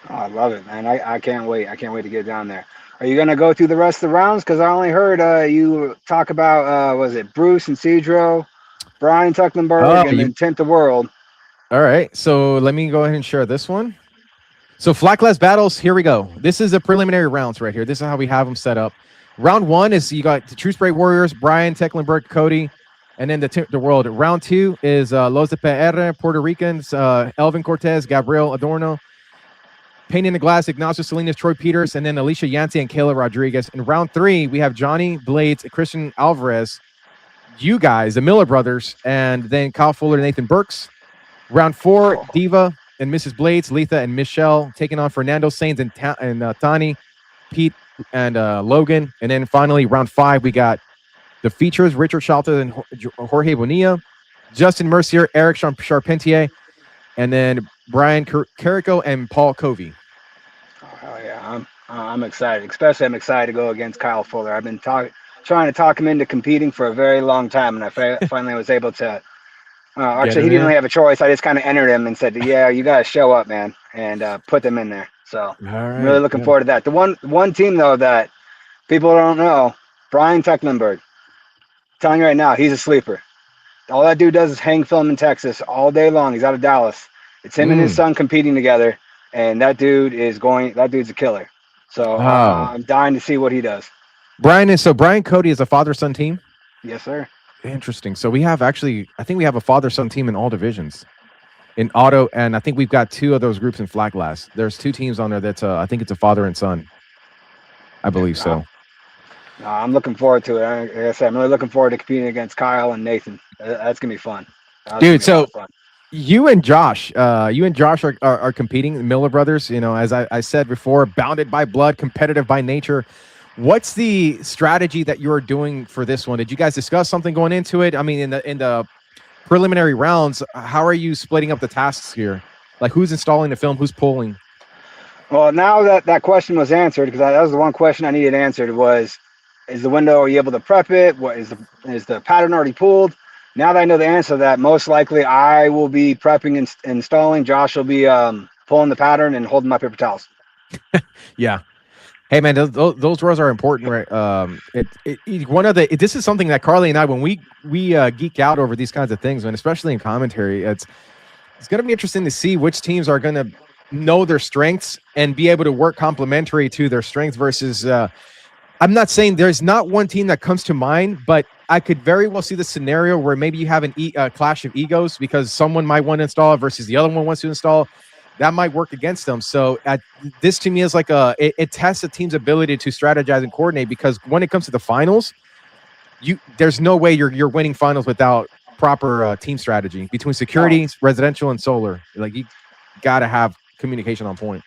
Oh, I love it, man. I can't wait. I can't wait to get down there. Are you going to go through the rest of the rounds? Because I only heard you talk about, was it Bruce and Cedro, Brian Tucklenberg, and then Tint the World. All right. So let me go ahead and share this one. So flat glass battles, here we go. This is the preliminary rounds right here. This is how we have them set up. Round 1 is you got the True Spray Warriors, Brian Tecklenburg, Cody, and then the world. Round 2 is Los de PR, Puerto Ricans, Elvin Cortez, Gabriel Adorno, Pain in the Glass, Ignacio Salinas, Troy Peters, and then Alicia Yancey and Kayla Rodriguez. In round 3, we have Johnny Blades, Christian Alvarez, you guys, the Miller brothers, and then Kyle Fuller, Nathan Burks. Round 4, Diva and Mrs. Blades, Letha and Michelle, taking on Fernando Sainz and Tani, Pete and Logan. And then finally, round 5, we got the features, Richard Shalta and Jorge Bonilla, Justin Mercier, Eric Charpentier, and then Brian Carrico and Paul Covey. Oh yeah, I'm excited. Especially I'm excited to go against Kyle Fuller. I've been trying to talk him into competing for a very long time, and I finally was able to. Actually, he didn't really have a choice. I just kind of entered him and said, "Yeah, you got to show up, man," and put them in there. So I'm really looking forward to that. The one team though that people don't know, Brian Tecklenburg. Telling you right now, he's a sleeper. All that dude does is hang film in Texas all day long. He's out of Dallas. It's him and his son competing together, and that dude's a killer. So I'm dying to see what he does. Brian Cody is a father-son team? Yes, sir. Interesting. So I think we have a father-son team in all divisions. In auto, and I think we've got 2 of those groups in flat glass. There's 2 teams on there that's I think it's a father and son. I believe so. I'm looking forward to it. Like I said, I'm really looking forward to competing against Kyle and Nathan. That's gonna be fun. Dude, so you and Josh are competing, the Miller brothers. As I said before, bounded by blood, competitive by nature. What's the strategy that you're doing for this one? Did you guys discuss something going into it? I mean, in the preliminary rounds, how are you splitting up the tasks here? Like, who's installing the film? Who's pulling? Well, now that question was answered, because that was the one question I needed answered was, is the window, are you able to prep it? What is the pattern already pulled? Now that I know the answer to that, most likely I will be prepping and installing. Josh will be pulling the pattern and holding my paper towels. Yeah. Hey man, those rows are important, right? This is something that Carly and I, when we geek out over these kinds of things, man, especially in commentary, it's going to be interesting to see which teams are going to know their strengths and be able to work complementary to their strengths versus. I'm not saying there's not one team that comes to mind, but I could very well see the scenario where maybe you have a clash of egos because someone might want to install it versus the other one wants to install. That might work against them. So this to me is like it tests a team's ability to strategize and coordinate because when it comes to the finals, there's no way you're winning finals without proper team strategy between security, residential, and solar. Like you got to have communication on point.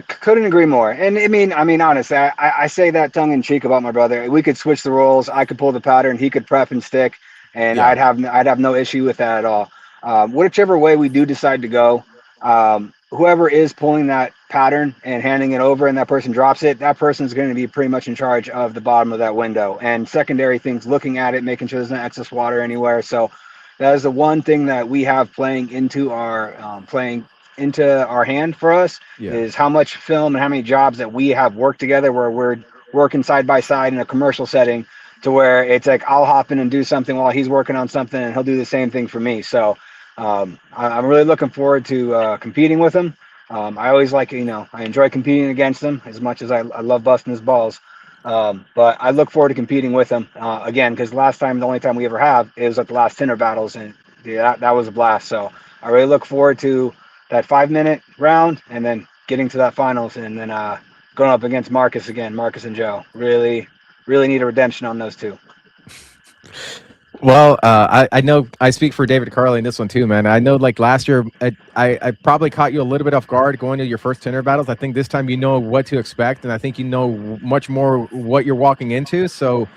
Couldn't agree more. And I mean, honestly, I say that tongue in cheek about my brother. We could switch the roles. I could pull the pattern. He could prep and stick, and I'd have no issue with that at all. Whichever way we do decide to go, whoever is pulling that pattern and handing it over, and that person drops it, that person's going to be pretty much in charge of the bottom of that window and secondary things, looking at it, making sure there's no excess water anywhere. So that is the one thing that we have playing into our hand for us is how much film and how many jobs that we have worked together where we're working side by side in a commercial setting to where it's like I'll hop in and do something while he's working on something and he'll do the same thing for me. So I'm really looking forward to competing with him. I always I enjoy competing against him as much as I love busting his balls. But I look forward to competing with him again, because the only time we ever have is at the last Tinter battles, and that was a blast. So I really look forward to that 5-minute round and then getting to that finals and then going up against Marcus and Joe. Really need a redemption on those two. Well, I know I speak for David Carley in this one too, man. I know like last year, I probably caught you a little bit off guard going to your first Tinter battles. I think this time you know what to expect, and I think you know much more what you're walking into. So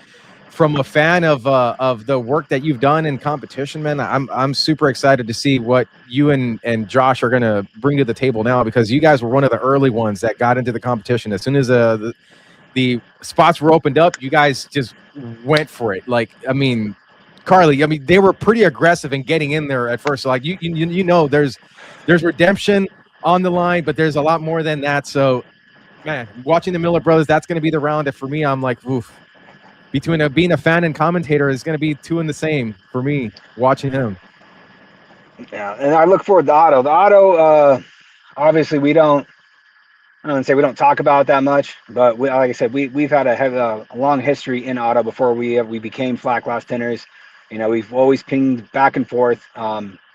from a fan of the work that you've done in competition, man, I'm super excited to see what you and Josh are going to bring to the table now, because you guys were one of the early ones that got into the competition. As soon as the spots were opened up, you guys just went for it. Like, I mean, Carly, they were pretty aggressive in getting in there at first. So like you know, there's redemption on the line, but there's a lot more than that. So, man, watching the Miller brothers, that's going to be the round that for me, I'm like, oof. Between being a fan and commentator is going to be two in the same for me watching him. Yeah, and I look forward to Otto. The Otto, obviously I don't say we don't talk about it that much, but like I said, we've had a long history in Otto before we became flat glass Tinters. You know, we've always pinged back and forth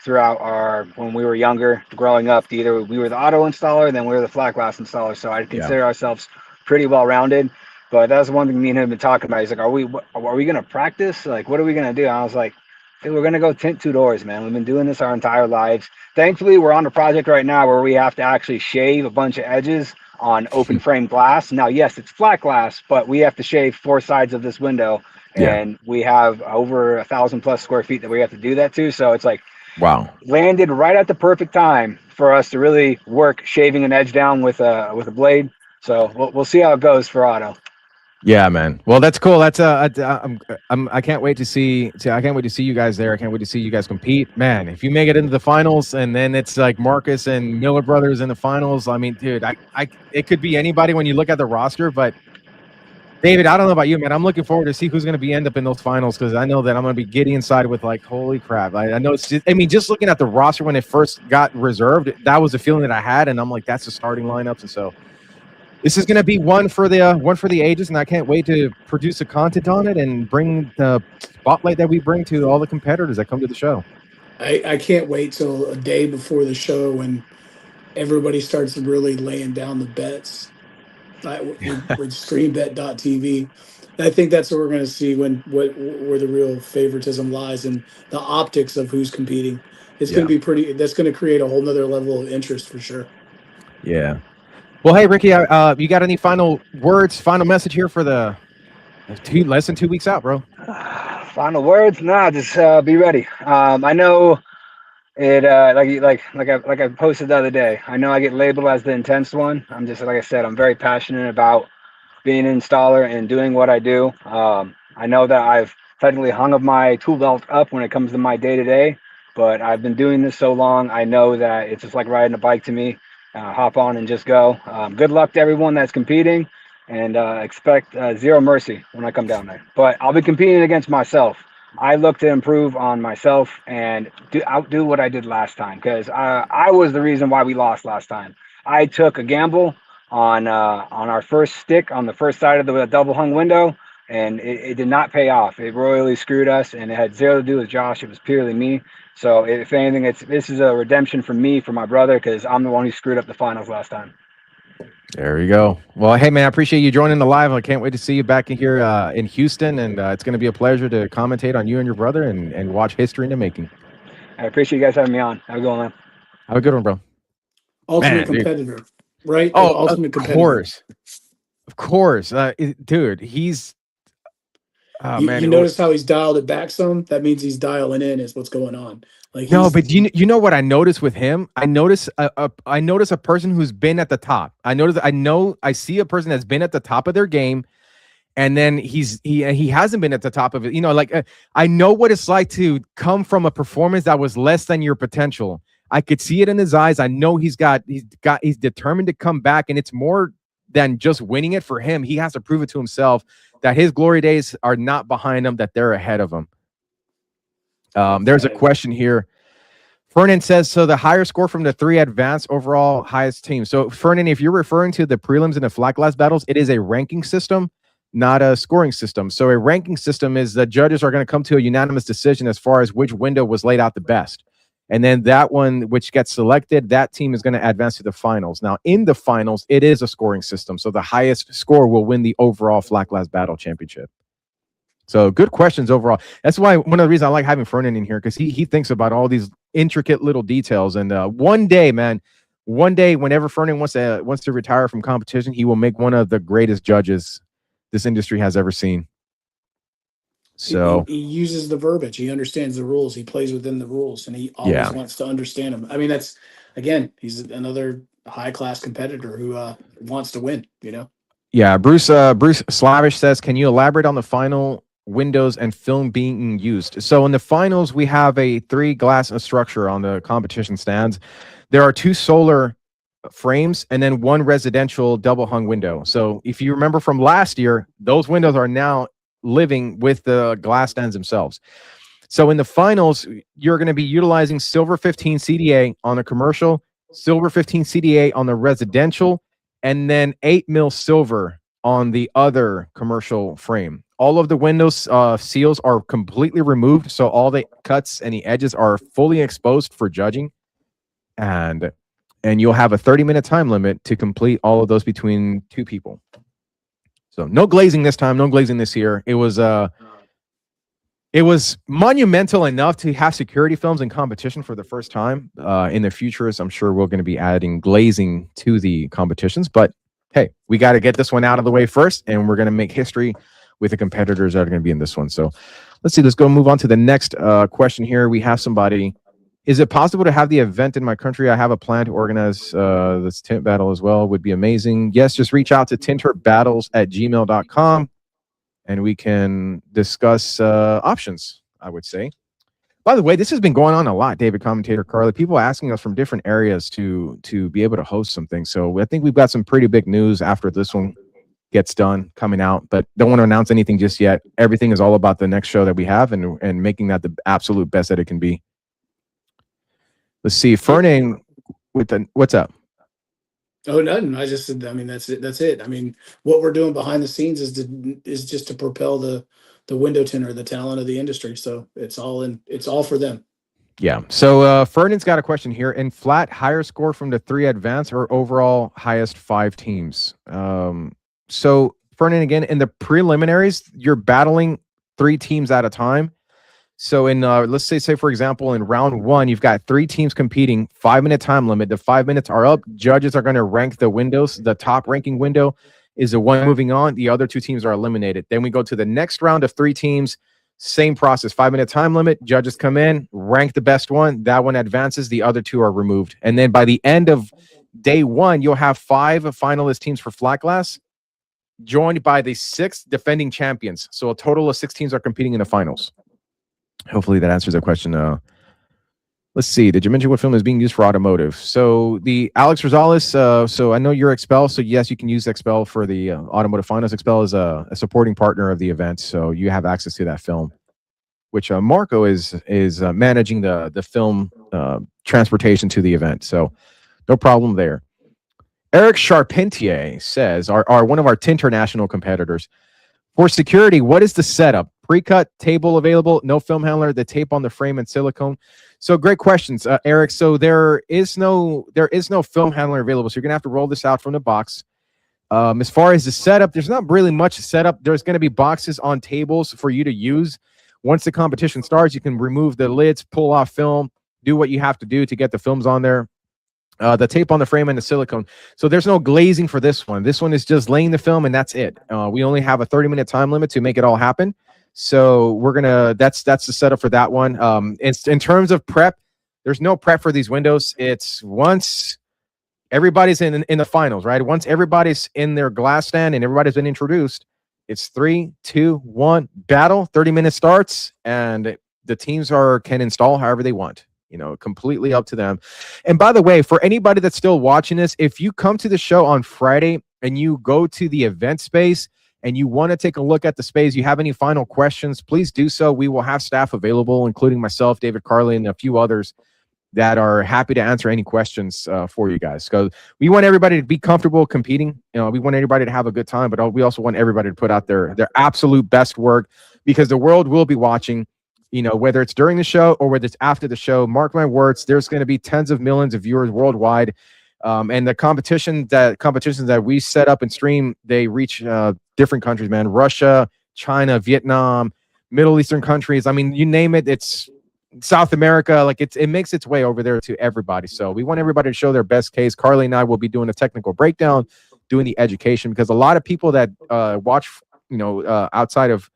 throughout when we were younger, growing up. Either we were the Otto installer, then we were the flat glass installer. So I consider ourselves pretty well rounded. But that's one thing me and him have been talking about. He's like, are we gonna practice? Like, what are we gonna do? And I was like, dude, we're gonna go tint 2 doors, man. We've been doing this our entire lives. Thankfully, we're on a project right now where we have to actually shave a bunch of edges on open frame glass. Now, yes, it's flat glass, but we have to shave 4 sides of this window, and we have over 1,000+ square feet that we have to do that to. So it's like, wow, landed right at the perfect time for us to really work shaving an edge down with a blade. So we'll see how it goes for Otto. Yeah, man. Well, that's cool. That's I can't wait to see. I can't wait to see you guys there. I can't wait to see you guys compete, man. If you make it into the finals, and then it's like Marcus and Miller brothers in the finals. I mean, dude, it could be anybody when you look at the roster. But David, I don't know about you, man. I'm looking forward to see who's going to end up in those finals, because I know that I'm going to be giddy inside with like, holy crap. I know it's just, just looking at the roster when it first got reserved, that was the feeling that I had, and I'm like, that's the starting lineups, and so. This is going to be one for the ages, and I can't wait to produce the content on it and bring the spotlight that we bring to all the competitors that come to the show. I can't wait till a day before the show when everybody starts really laying down the bets with streambet.tv. I think that's what we're going to see where the real favoritism lies, and the optics of who's competing. It's going to be that's going to create a whole nother level of interest for sure. Yeah. Well, hey, Ricky, you got any final words, final message here for the less than 2 weeks out, bro? Final words? Nah, just be ready. I know it, like I posted the other day, I know I get labeled as the intense one. I'm just, like I said, I'm very passionate about being an installer and doing what I do. I know that I've technically hung up my tool belt up when it comes to my day-to-day, but I've been doing this so long, I know that it's just like riding a bike to me. Hop on and just go. Good luck to everyone that's competing, and expect zero mercy when I come down there. But I'll be competing against myself. I look to improve on myself and outdo what I did last time, because I was the reason why we lost last time. I took a gamble on our first stick on the first side of the double hung window, and it did not pay off. It royally screwed us, and it had zero to do with Josh. It was purely me. So if anything, this is a redemption for me, for my brother, because I'm the one who screwed up the finals last time. There we go. Well, hey, man, I appreciate you joining the live. I can't wait to see you back in here in Houston, and it's going to be a pleasure to commentate on you and your brother and watch history in the making. I appreciate you guys having me on. Have a good one, man. Have a good one, bro. Ultimate competitor, right? Oh, ultimate of course. Of course. Dude, he's... you notice how he's dialed it back some? That means he's dialing in is what's going on. Like, no, but you know what I noticed with him? I notice a person who's been at the top. I see a person that's been at the top of their game, and then he hasn't been at the top of it. You know, like I know what it's like to come from a performance that was less than your potential. I could see it in his eyes. I know he's determined to come back, and it's more than just winning it for him. He has to prove it to himself that his glory days are not behind him, that they're ahead of him. There's a question here. Fernan says, so the higher score from the 3 advanced overall highest team. So Fernan, if you're referring to the prelims and the flat glass battles, it is a ranking system, not a scoring system. So a ranking system is the judges are going to come to a unanimous decision as far as which window was laid out the best. And then that one which gets selected, that team is going to advance to the finals. Now, in the finals, it is a scoring system. So the highest score will win the overall flat glass battle championship. So good questions overall. That's why one of the reasons I like having Fernan in here, because he thinks about all these intricate little details. And one day, whenever Fernan wants to retire from competition, he will make one of the greatest judges this industry has ever seen. So he uses the verbiage. He understands the rules. He plays within the rules, and he always wants to understand them. I mean, that's, again, he's another high class competitor who wants to win. You know. Yeah, Bruce Slavish says, can you elaborate on the final windows and film being used? So in the finals, we have a 3 glass structure on the competition stands. There are 2 solar frames and then 1 residential double hung window. So if you remember from last year, those windows are now living with the glass stands themselves. So in the finals, you're going to be utilizing silver 15 CDA on the commercial, silver 15 CDA on the residential, and then 8 mil silver on the other commercial frame. All of the windows seals are completely removed, so all the cuts and the edges are fully exposed for judging, and you'll have a 30-minute time limit to complete all of those between 2 people. So no glazing this time, no glazing this year. It was monumental enough to have security films in competition for the first time. In the futures, I'm sure we're going to be adding glazing to the competitions. But hey, we got to get this one out of the way first, and we're going to make history with the competitors that are going to be in this one. So let's see. Let's go move on to the next question here. We have somebody. Is it possible to have the event in my country? I have a plan to organize this tent battle as well. Would be amazing. Yes, just reach out to tinterbattles@gmail.com. and we can discuss options, I would say. By the way, this has been going on a lot, David Commentator Carly. People asking us from different areas to be able to host something. So I think we've got some pretty big news after this one gets done coming out, but don't want to announce anything just yet. Everything is all about the next show that we have and making that the absolute best that it can be. Let's see. Fernan, what's up? Oh, nothing. I mean, that's it. That's it. I mean, what we're doing behind the scenes is just to propel the window tinter, the talent of the industry. So it's all for them. Yeah. So Fernand's got a question here. In flat, higher score from the 3 advanced or overall highest 5 teams? So Fernand, again, in the preliminaries, you're battling 3 teams at a time. So in let's say for example, in round 1, you've got 3 teams competing, 5-minute time limit. The 5 minutes are up. Judges are going to rank the windows. The top ranking window is the one moving on. The other 2 teams are eliminated. Then we go to the next round of 3 teams. Same process, 5-minute time limit. Judges come in, rank the best one. That one advances. The other 2 are removed. And then by the end of day 1, you'll have 5 finalist teams for flat glass, joined by the 6 defending champions. So a total of 6 teams are competing in the finals. Hopefully that answers the question. Let's see. Did you mention what film is being used for automotive? So the Alex Rosales. So I know you're Expel. So yes, you can use Expel for the automotive finals. Expel is a supporting partner of the event, so you have access to that film. which Marco is managing the film transportation to the event. So no problem there. Eric Charpentier says, are one of our Tinter national competitors. For security, what is the setup? Pre-cut table available, no film handler, the tape on the frame and silicone. So great questions, Eric. So there is no film handler available. So you're gonna have to roll this out from the box. As far as the setup, there's not really much setup. There's going to be boxes on tables for you to use. Once the competition starts, you can remove the lids, pull off film, do what you have to do to get the films on there. The tape on the frame and the silicone. So there's no glazing for this one. This one is just laying the film and that's it. We only have a 30-minute time limit to make it all happen. So we're gonna. That's the setup for that one. It's in terms of prep. There's no prep for these windows. It's once everybody's in the finals, right? Once everybody's in their glass stand and everybody's been introduced, it's 3, 2, 1, battle. 30 minutes starts, and the teams can install however they want. Completely up to them. And by the way, for anybody that's still watching this, if you come to the show on Friday and you go to the event space and you want to take a look at the space, you have any final questions, please do so. We will have staff available, including myself, David Carley, and a few others that are happy to answer any questions for you guys. Because we want everybody to be comfortable competing. We want everybody to have a good time, but we also want everybody to put out their absolute best work, because the world will be watching. Whether it's during the show or whether it's after the show, mark my words, there's going to be tens of millions of viewers worldwide. And the competitions that we set up and stream, they reach different countries, man. Russia, China, Vietnam, Middle Eastern countries. I mean, you name it. It's South America. Like it makes its way over there to everybody. So we want everybody to show their best case. Carly and I will be doing a technical breakdown, doing the education, because a lot of people that watch, outside of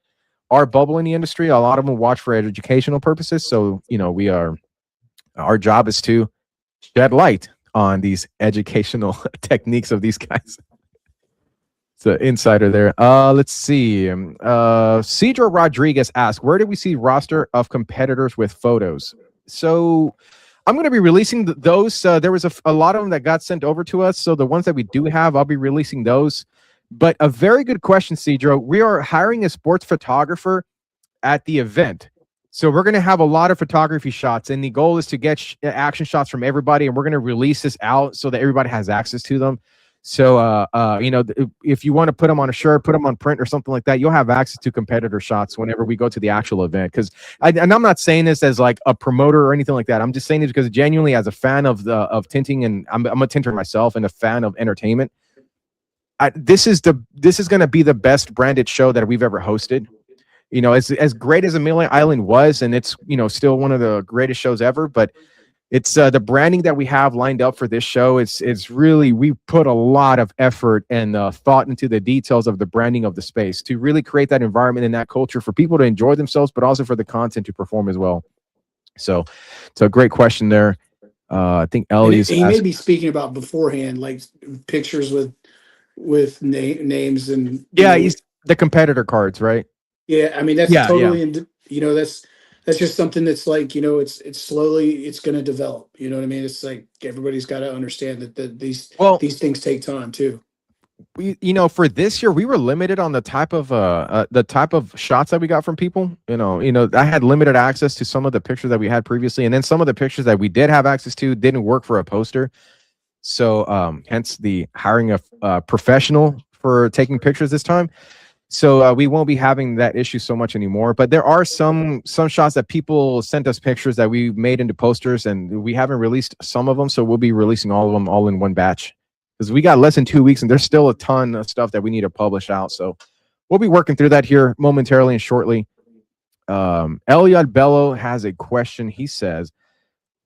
our bubble in the industry, a lot of them watch for educational purposes. So, our job is to shed light on these educational techniques of these guys. It's an insider there. Let's see. Cedro Rodriguez asked, where do we see roster of competitors with photos? So I'm going to be releasing those. There was a lot of them that got sent over to us. So the ones that we do have, I'll be releasing those. But a very good question, Cedro. We are hiring a sports photographer at the event. So we're going to have a lot of photography shots, and the goal is to get action shots from everybody, and we're going to release this out so that everybody has access to them. So, if you want to put them on a shirt, put them on print or something like that, you'll have access to competitor shots whenever we go to the actual event. And I'm not saying this as like a promoter or anything like that. I'm just saying this because genuinely, as a fan of tinting, and I'm a tinter myself and a fan of entertainment, this is going to be the best branded show that we've ever hosted. As great as Amelia Island was, and it's still one of the greatest shows ever, but it's the branding that we have lined up for this show. It's really, we put a lot of effort and thought into the details of the branding of the space to really create that environment and that culture for people to enjoy themselves, but also for the content to perform as well. So it's a great question there. I think Ellie's he may be speaking about beforehand, like pictures with names and he's the competitor cards, right? Yeah, I mean that's totally that's just something that's like it's slowly it's going to develop. You know what I mean? It's like everybody's got to understand that these things take time too. For this year we were limited on the type of shots that we got from people. I had limited access to some of the pictures that we had previously, and then some of the pictures that we did have access to didn't work for a poster. So hence the hiring a professional for taking pictures this time. So we won't be having that issue so much anymore. But there are some shots that people sent us pictures that we made into posters, and we haven't released some of them. So we'll be releasing all of them all in one batch, because we got less than 2 weeks and there's still a ton of stuff that we need to publish out. So we'll be working through that here momentarily and shortly. Eliad Bello has a question. He says,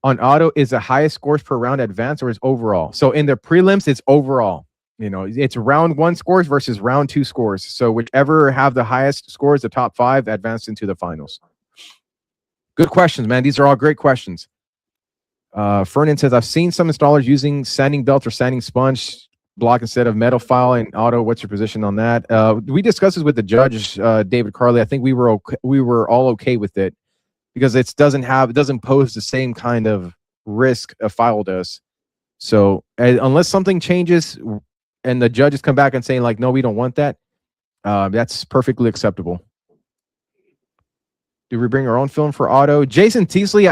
on auto, is the highest scores per round advanced or is overall? So in the prelims, it's overall. It's round 1 scores versus round 2 scores. So whichever have the highest scores, the top 5, advanced into the finals. Good questions, man. These are all great questions. Fernan says, I've seen some installers using sanding belt or sanding sponge block instead of metal file in auto. What's your position on that? We discussed this with the judge, David Carley. I think we were all okay with it, because it doesn't pose the same kind of risk a file does. So unless something changes and the judges come back and saying like, no, we don't want that, that's perfectly acceptable. Do we bring our own film for Auto? Jason Teasley,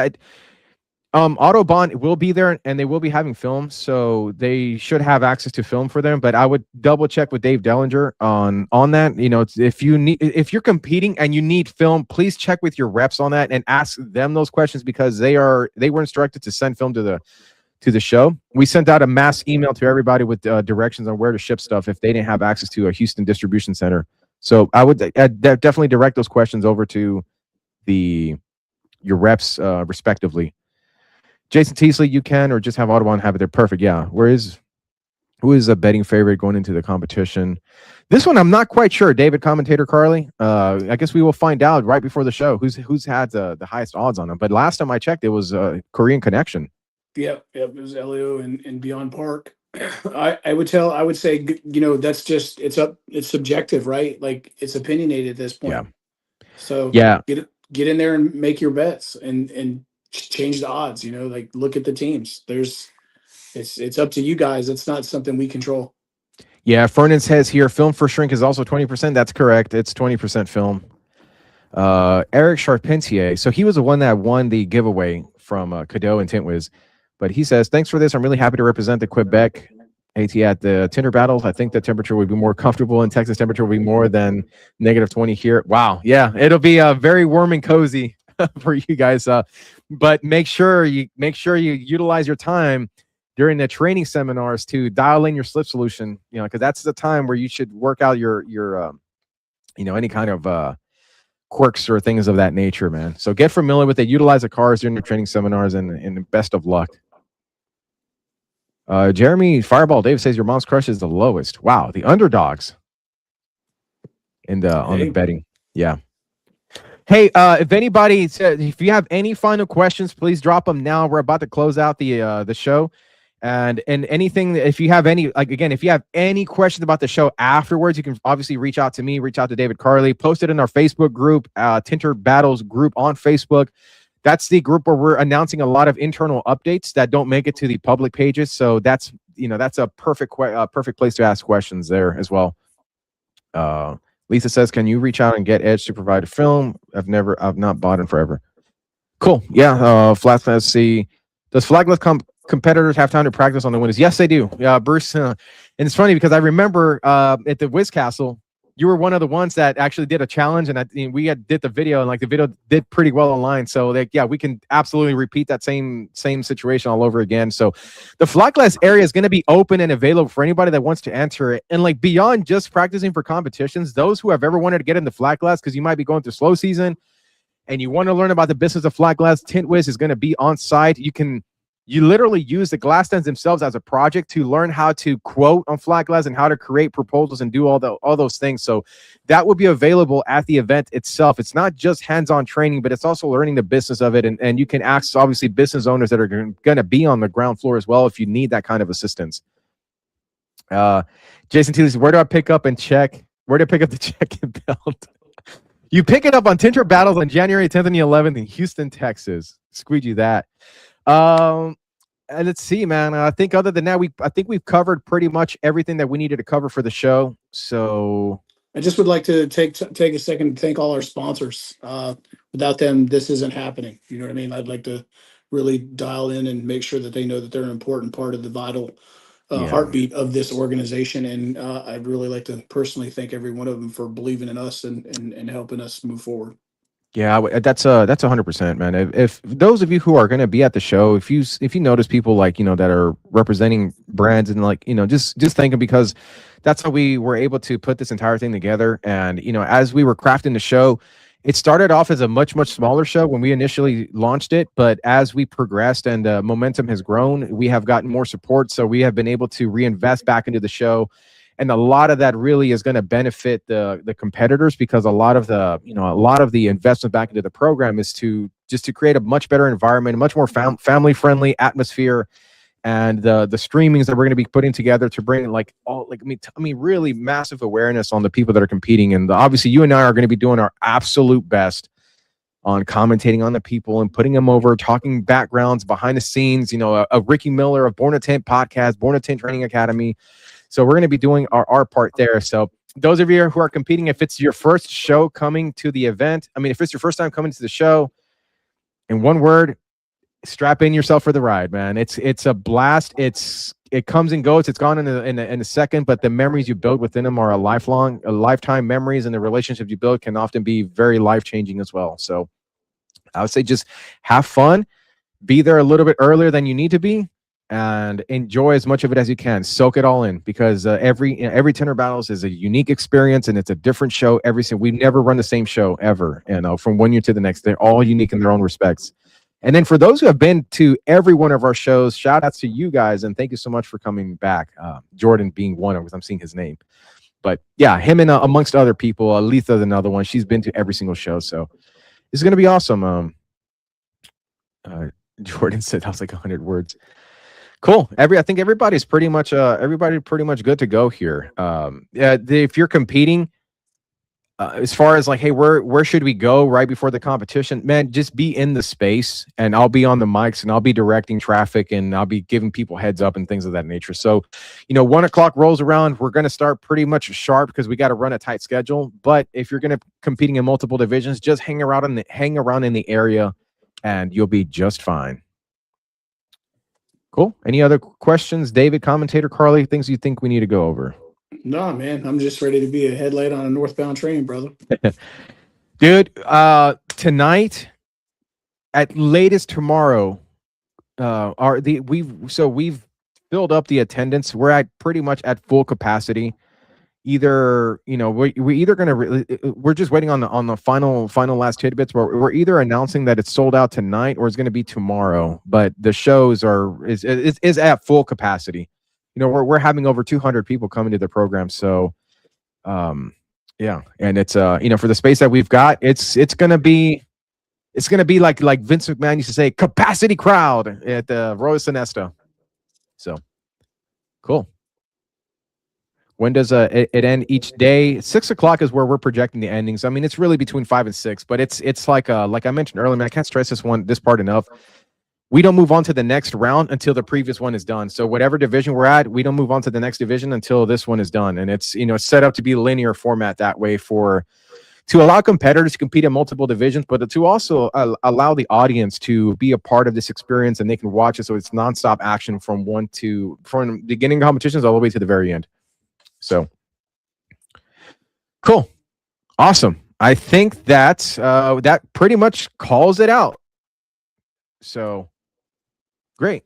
Autobahn will be there and they will be having film, so they should have access to film for them. But I would double check with Dave Dellinger on that. You know, if you're competing and you need film, please check with your reps on that and ask them those questions, because they were instructed to send film to the show. We sent out a mass email to everybody with directions on where to ship stuff if they didn't have access to a Houston distribution center. So I'd definitely direct those questions over to your reps respectively. Jason Teasley, you can, or just have Audubon have it there. Perfect. Yeah. Who is a betting favorite going into the competition? This one I'm not quite sure. David, commentator Carly. I guess we will find out right before the show who's had the highest odds on them. But last time I checked, it was Korean Connection. Yep, it was Elio and Beyond Park. I would say, you know, that's just it's subjective, right? Like, it's opinionated at this point. Yeah. So yeah, get in there and make your bets and change the odds. You know, like, look at the teams. It's up to you guys. It's not something we control. Yeah, Fernan says here, film for shrink is also 20%. That's correct. It's 20% film. Eric Charpentier. So he was the one that won the giveaway from Cadeau and Tintwiz. But he says, thanks for this. I'm really happy to represent the Quebec AT at the Tinter battles. I think the temperature would be more comfortable in Texas. Temperature will be more than -20 here. Wow. Yeah, it'll be very warm and cozy for you guys. But make sure you utilize your time during the training seminars to dial in your slip solution, you know, because that's the time where you should work out your any kind of quirks or things of that nature, man. So get familiar with it. Utilize the cars during the training seminars, and best of luck. Jeremy Fireball Dave says your mom's crush is the lowest. Wow, the underdogs on the betting. Yeah. Hey, if you have any final questions, please drop them now. We're about to close out the show. And anything, if you have any, if you have any questions about the show afterwards, you can obviously reach out to me, reach out to David Carley, post it in our Facebook group, Tinter Battles group on Facebook. That's the group where we're announcing a lot of internal updates that don't make it to the public pages. So that's a perfect place to ask questions there as well. Lisa says, can you reach out and get Edge to provide a film? I've not bought in forever. Cool. Yeah. Let's see. Does flagless competitors have time to practice on the winners? Yes, they do. Yeah, Bruce. And it's funny because I remember at the Wiz Castle, you were one of the ones that actually did a challenge, and we did the video, and the video did pretty well online. So we can absolutely repeat that same situation all over again. So the flat glass area is going to be open and available for anybody that wants to enter it. And beyond just practicing for competitions, those who have ever wanted to get into flat glass, because you might be going through slow season and you want to learn about the business of flat glass, Tintwiz is going to be on site. You literally use the glass stands themselves as a project to learn how to quote on flat glass and how to create proposals and do all those things. So that will be available at the event itself. It's not just hands-on training, but it's also learning the business of it. And you can ask, obviously, business owners that are going to be on the ground floor as well if you need that kind of assistance. Jason T. where do I pick up the check-in belt? You pick it up on Tinter Battles on January 10th and the 11th in Houston, Texas. Squeegee that. And let's see, man. I think other than that, we've covered pretty much everything that we needed to cover for the show. So I just would like to take a second to thank all our sponsors. Without them, this isn't happening. You know what I mean? I'd like to really dial in and make sure that they know that they're an important part of the vital heartbeat of this organization. And I'd really like to personally thank every one of them for believing in us and helping us move forward. Yeah, that's 100%, man. If those of you who are going to be at the show, if you notice people that are representing brands and just thank them, because that's how we were able to put this entire thing together. And as we were crafting the show, it started off as a much smaller show when we initially launched it, but as we progressed and momentum has grown, we have gotten more support. So we have been able to reinvest back into the show. And a lot of that really is going to benefit the competitors, because a lot of the investment back into the program is to create a much better environment, a much more family friendly atmosphere, and the streamings that we're going to be putting together to bring really massive awareness on the people that are competing. And obviously you and I are going to be doing our absolute best on commentating on the people and putting them over, talking backgrounds, behind the scenes, a Ricky Miller of Born to Tint podcast, Born to Tint Training Academy. So we're going to be doing our part there. So those of you who are competing, if it's your first show coming to the event, I mean, if it's your first time coming to the show, in one word, strap in yourself for the ride, man. It's a blast. It comes and goes. It's gone in a second, but the memories you build within them are a lifetime memories, and the relationships you build can often be very life changing as well. So I would say just have fun, be there a little bit earlier than you need to be, and enjoy as much of it as you can. Soak it all in, because every Tinter Battles is a unique experience, and it's a different show every single. We never run the same show ever, from one year to the next. They're all unique in their own respects. And then for those who have been to every one of our shows, shout outs to you guys, and thank you so much for coming back. Jordan being one of, because I'm seeing his name. But yeah, him and amongst other people, Letha's another one. She's been to every single show, so it's going to be awesome. Jordan said that was like 100 words. Cool. I think everybody's pretty much good to go here. If you're competing, as far as like, hey, where should we go right before the competition? Man, just be in the space, and I'll be on the mics, and I'll be directing traffic, and I'll be giving people heads up and things of that nature. So, 1 o'clock rolls around, we're going to start pretty much sharp because we got to run a tight schedule. But if you're going to competing in multiple divisions, just hang around in the area, and you'll be just fine. Cool. Any other questions, David, commentator Carly, things you think we need to go over? No, man, I'm just ready to be a headlight on a northbound train, brother. Dude, tonight, at latest tomorrow, we've filled up the attendance. We're at pretty much at full capacity. Either we're either gonna we're just waiting on the final last tidbits, but we're either announcing that it's sold out tonight or it's going to be tomorrow. But the shows is at full capacity. We're having over 200 people coming to the program. So, yeah, and it's for the space that we've got, it's gonna be like Vince McMahon used to say, capacity crowd at the Royal Sinesta. So, cool. When does it end each day? 6 o'clock is where we're projecting the endings. I mean, it's really between 5 and 6, but it's like I mentioned earlier, man, I can't stress this part enough. We don't move on to the next round until the previous one is done. So whatever division we're at, we don't move on to the next division until this one is done. And it's set up to be a linear format that way to allow competitors to compete in multiple divisions, but to also allow the audience to be a part of this experience, and they can watch it. So it's nonstop action from beginning competitions all the way to the very end. So cool. Awesome. I think that pretty much calls it out. So great.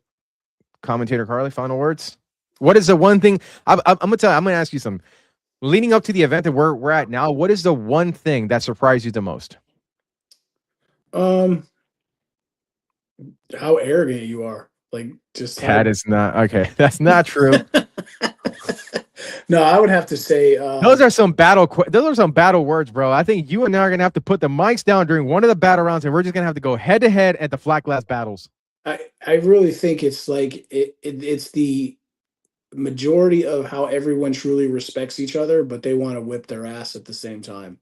Commentator Carly, final words. What is the one thing I'm gonna tell you? I'm gonna ask you something. Leading up to the event that we're at now, what is the one thing that surprised you the most? How arrogant you are. Like, just that is not okay. That's not true. No, I would have to say those are some battle words, bro. I think you and I are gonna have to put the mics down during one of the battle rounds, and we're just gonna have to go head to head at the flat glass battles. I really think it's like it's the majority of how everyone truly respects each other, but they want to whip their ass at the same time.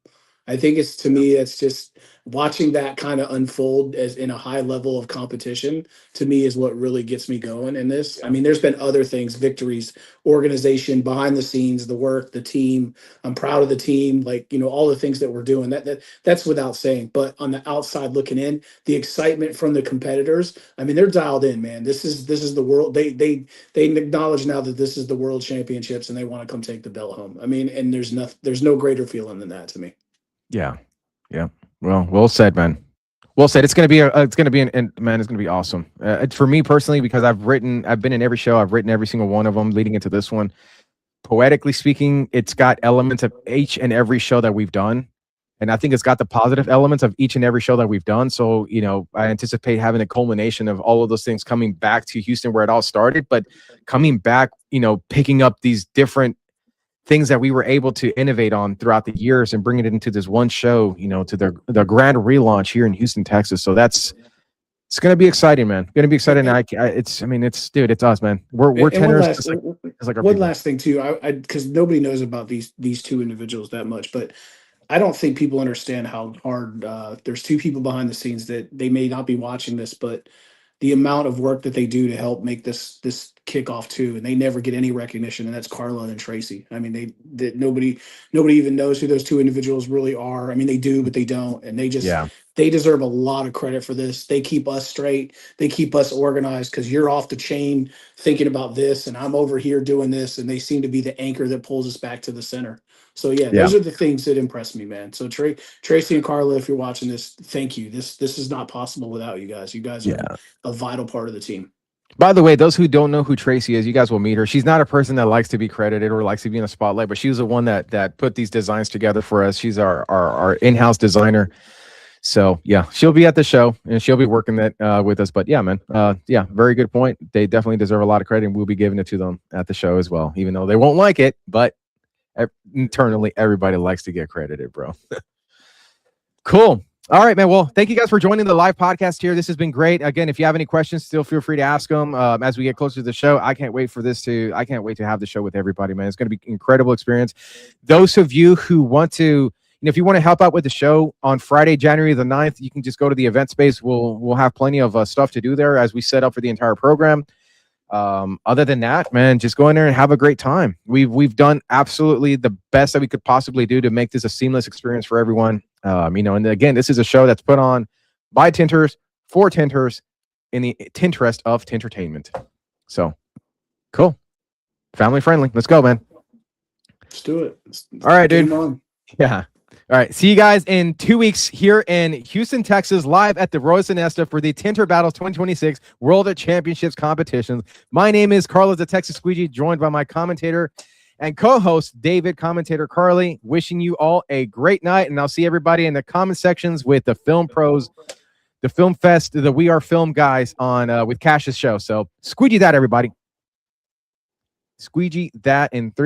I think to me, it's just watching that kind of unfold as in a high level of competition, to me, is what really gets me going in this. I mean, there's been other things, victories, organization, behind the scenes, the work, the team. I'm proud of the team, like, all the things that we're doing. That's without saying. But on the outside looking in, the excitement from the competitors, I mean, they're dialed in, man. This is the world. They acknowledge now that this is the world championships, and they want to come take the belt home. I mean, and there's no greater feeling than that to me. Yeah. Well said, man. Well said. It's gonna be it's gonna be awesome. For me personally, because I've been in every show, I've written every single one of them leading into this one. Poetically speaking, it's got elements of each and every show that we've done, and I think it's got the positive elements of each and every show that we've done. So I anticipate having a culmination of all of those things coming back to Houston where it all started, but coming back, picking up these different things that we were able to innovate on throughout the years and bringing it into this one show, to the grand relaunch here in Houston, Texas. So it's going to be exciting, man. Going to be exciting. It's us, man. We're tenors. One last thing too, because nobody knows about these two individuals that much, but I don't think people understand how hard. There's two people behind the scenes that they may not be watching this, but the amount of work that they do to help make this kickoff too, and they never get any recognition. And that's Carla and Tracy. I mean, nobody even knows who those two individuals really are. I mean, they do, but they don't, and they deserve a lot of credit for this. They keep us straight. They keep us organized, because you're off the chain thinking about this, and I'm over here doing this, and they seem to be the anchor that pulls us back to the center. So yeah, those are the things that impress me, man. So Tracy and Carla, if you're watching this, thank you. This is not possible without you guys. You guys are a vital part of the team. By the way, those who don't know who Tracy is, you guys will meet her. She's not a person that likes to be credited or likes to be in the spotlight, but she was the one that put these designs together for us. She's our in-house designer. So yeah, she'll be at the show and she'll be working that with us. But yeah, man, yeah, very good point. They definitely deserve a lot of credit, and we'll be giving it to them at the show as well, even though they won't like it. But internally, everybody likes to get credited, bro. Cool. All right, man. Well, thank you guys for joining the live podcast here. This has been great. Again, if you have any questions, still feel free to ask them as we get closer to the show. I can't wait to have the show with everybody, man. It's going to be an incredible experience. Those of you who want to, if you want to help out with the show on Friday, January the 9th, you can just go to the event space. We'll have plenty of stuff to do there as we set up for the entire program. Other than that, man, just go in there and have a great time. We've done absolutely the best that we could possibly do to make this a seamless experience for everyone. And again, this is a show that's put on by Tinters for Tinters in the interest of Tintertainment. So cool. Family friendly. Let's go, man. Let's do it. All right, dude. Yeah. All right. See you guys in 2 weeks here in Houston, Texas, live at the Royal Sinesta for the Tinter Battles 2026 World Championships competitions. My name is Carlos the Texas Squeegee, joined by my commentator and co-host David, commentator Carly. Wishing you all a great night, and I'll see everybody in the comment sections with the Film Pros, the Film Fest, the We Are Film guys on with Cash's show. So squeegee that, everybody. Squeegee that in 3.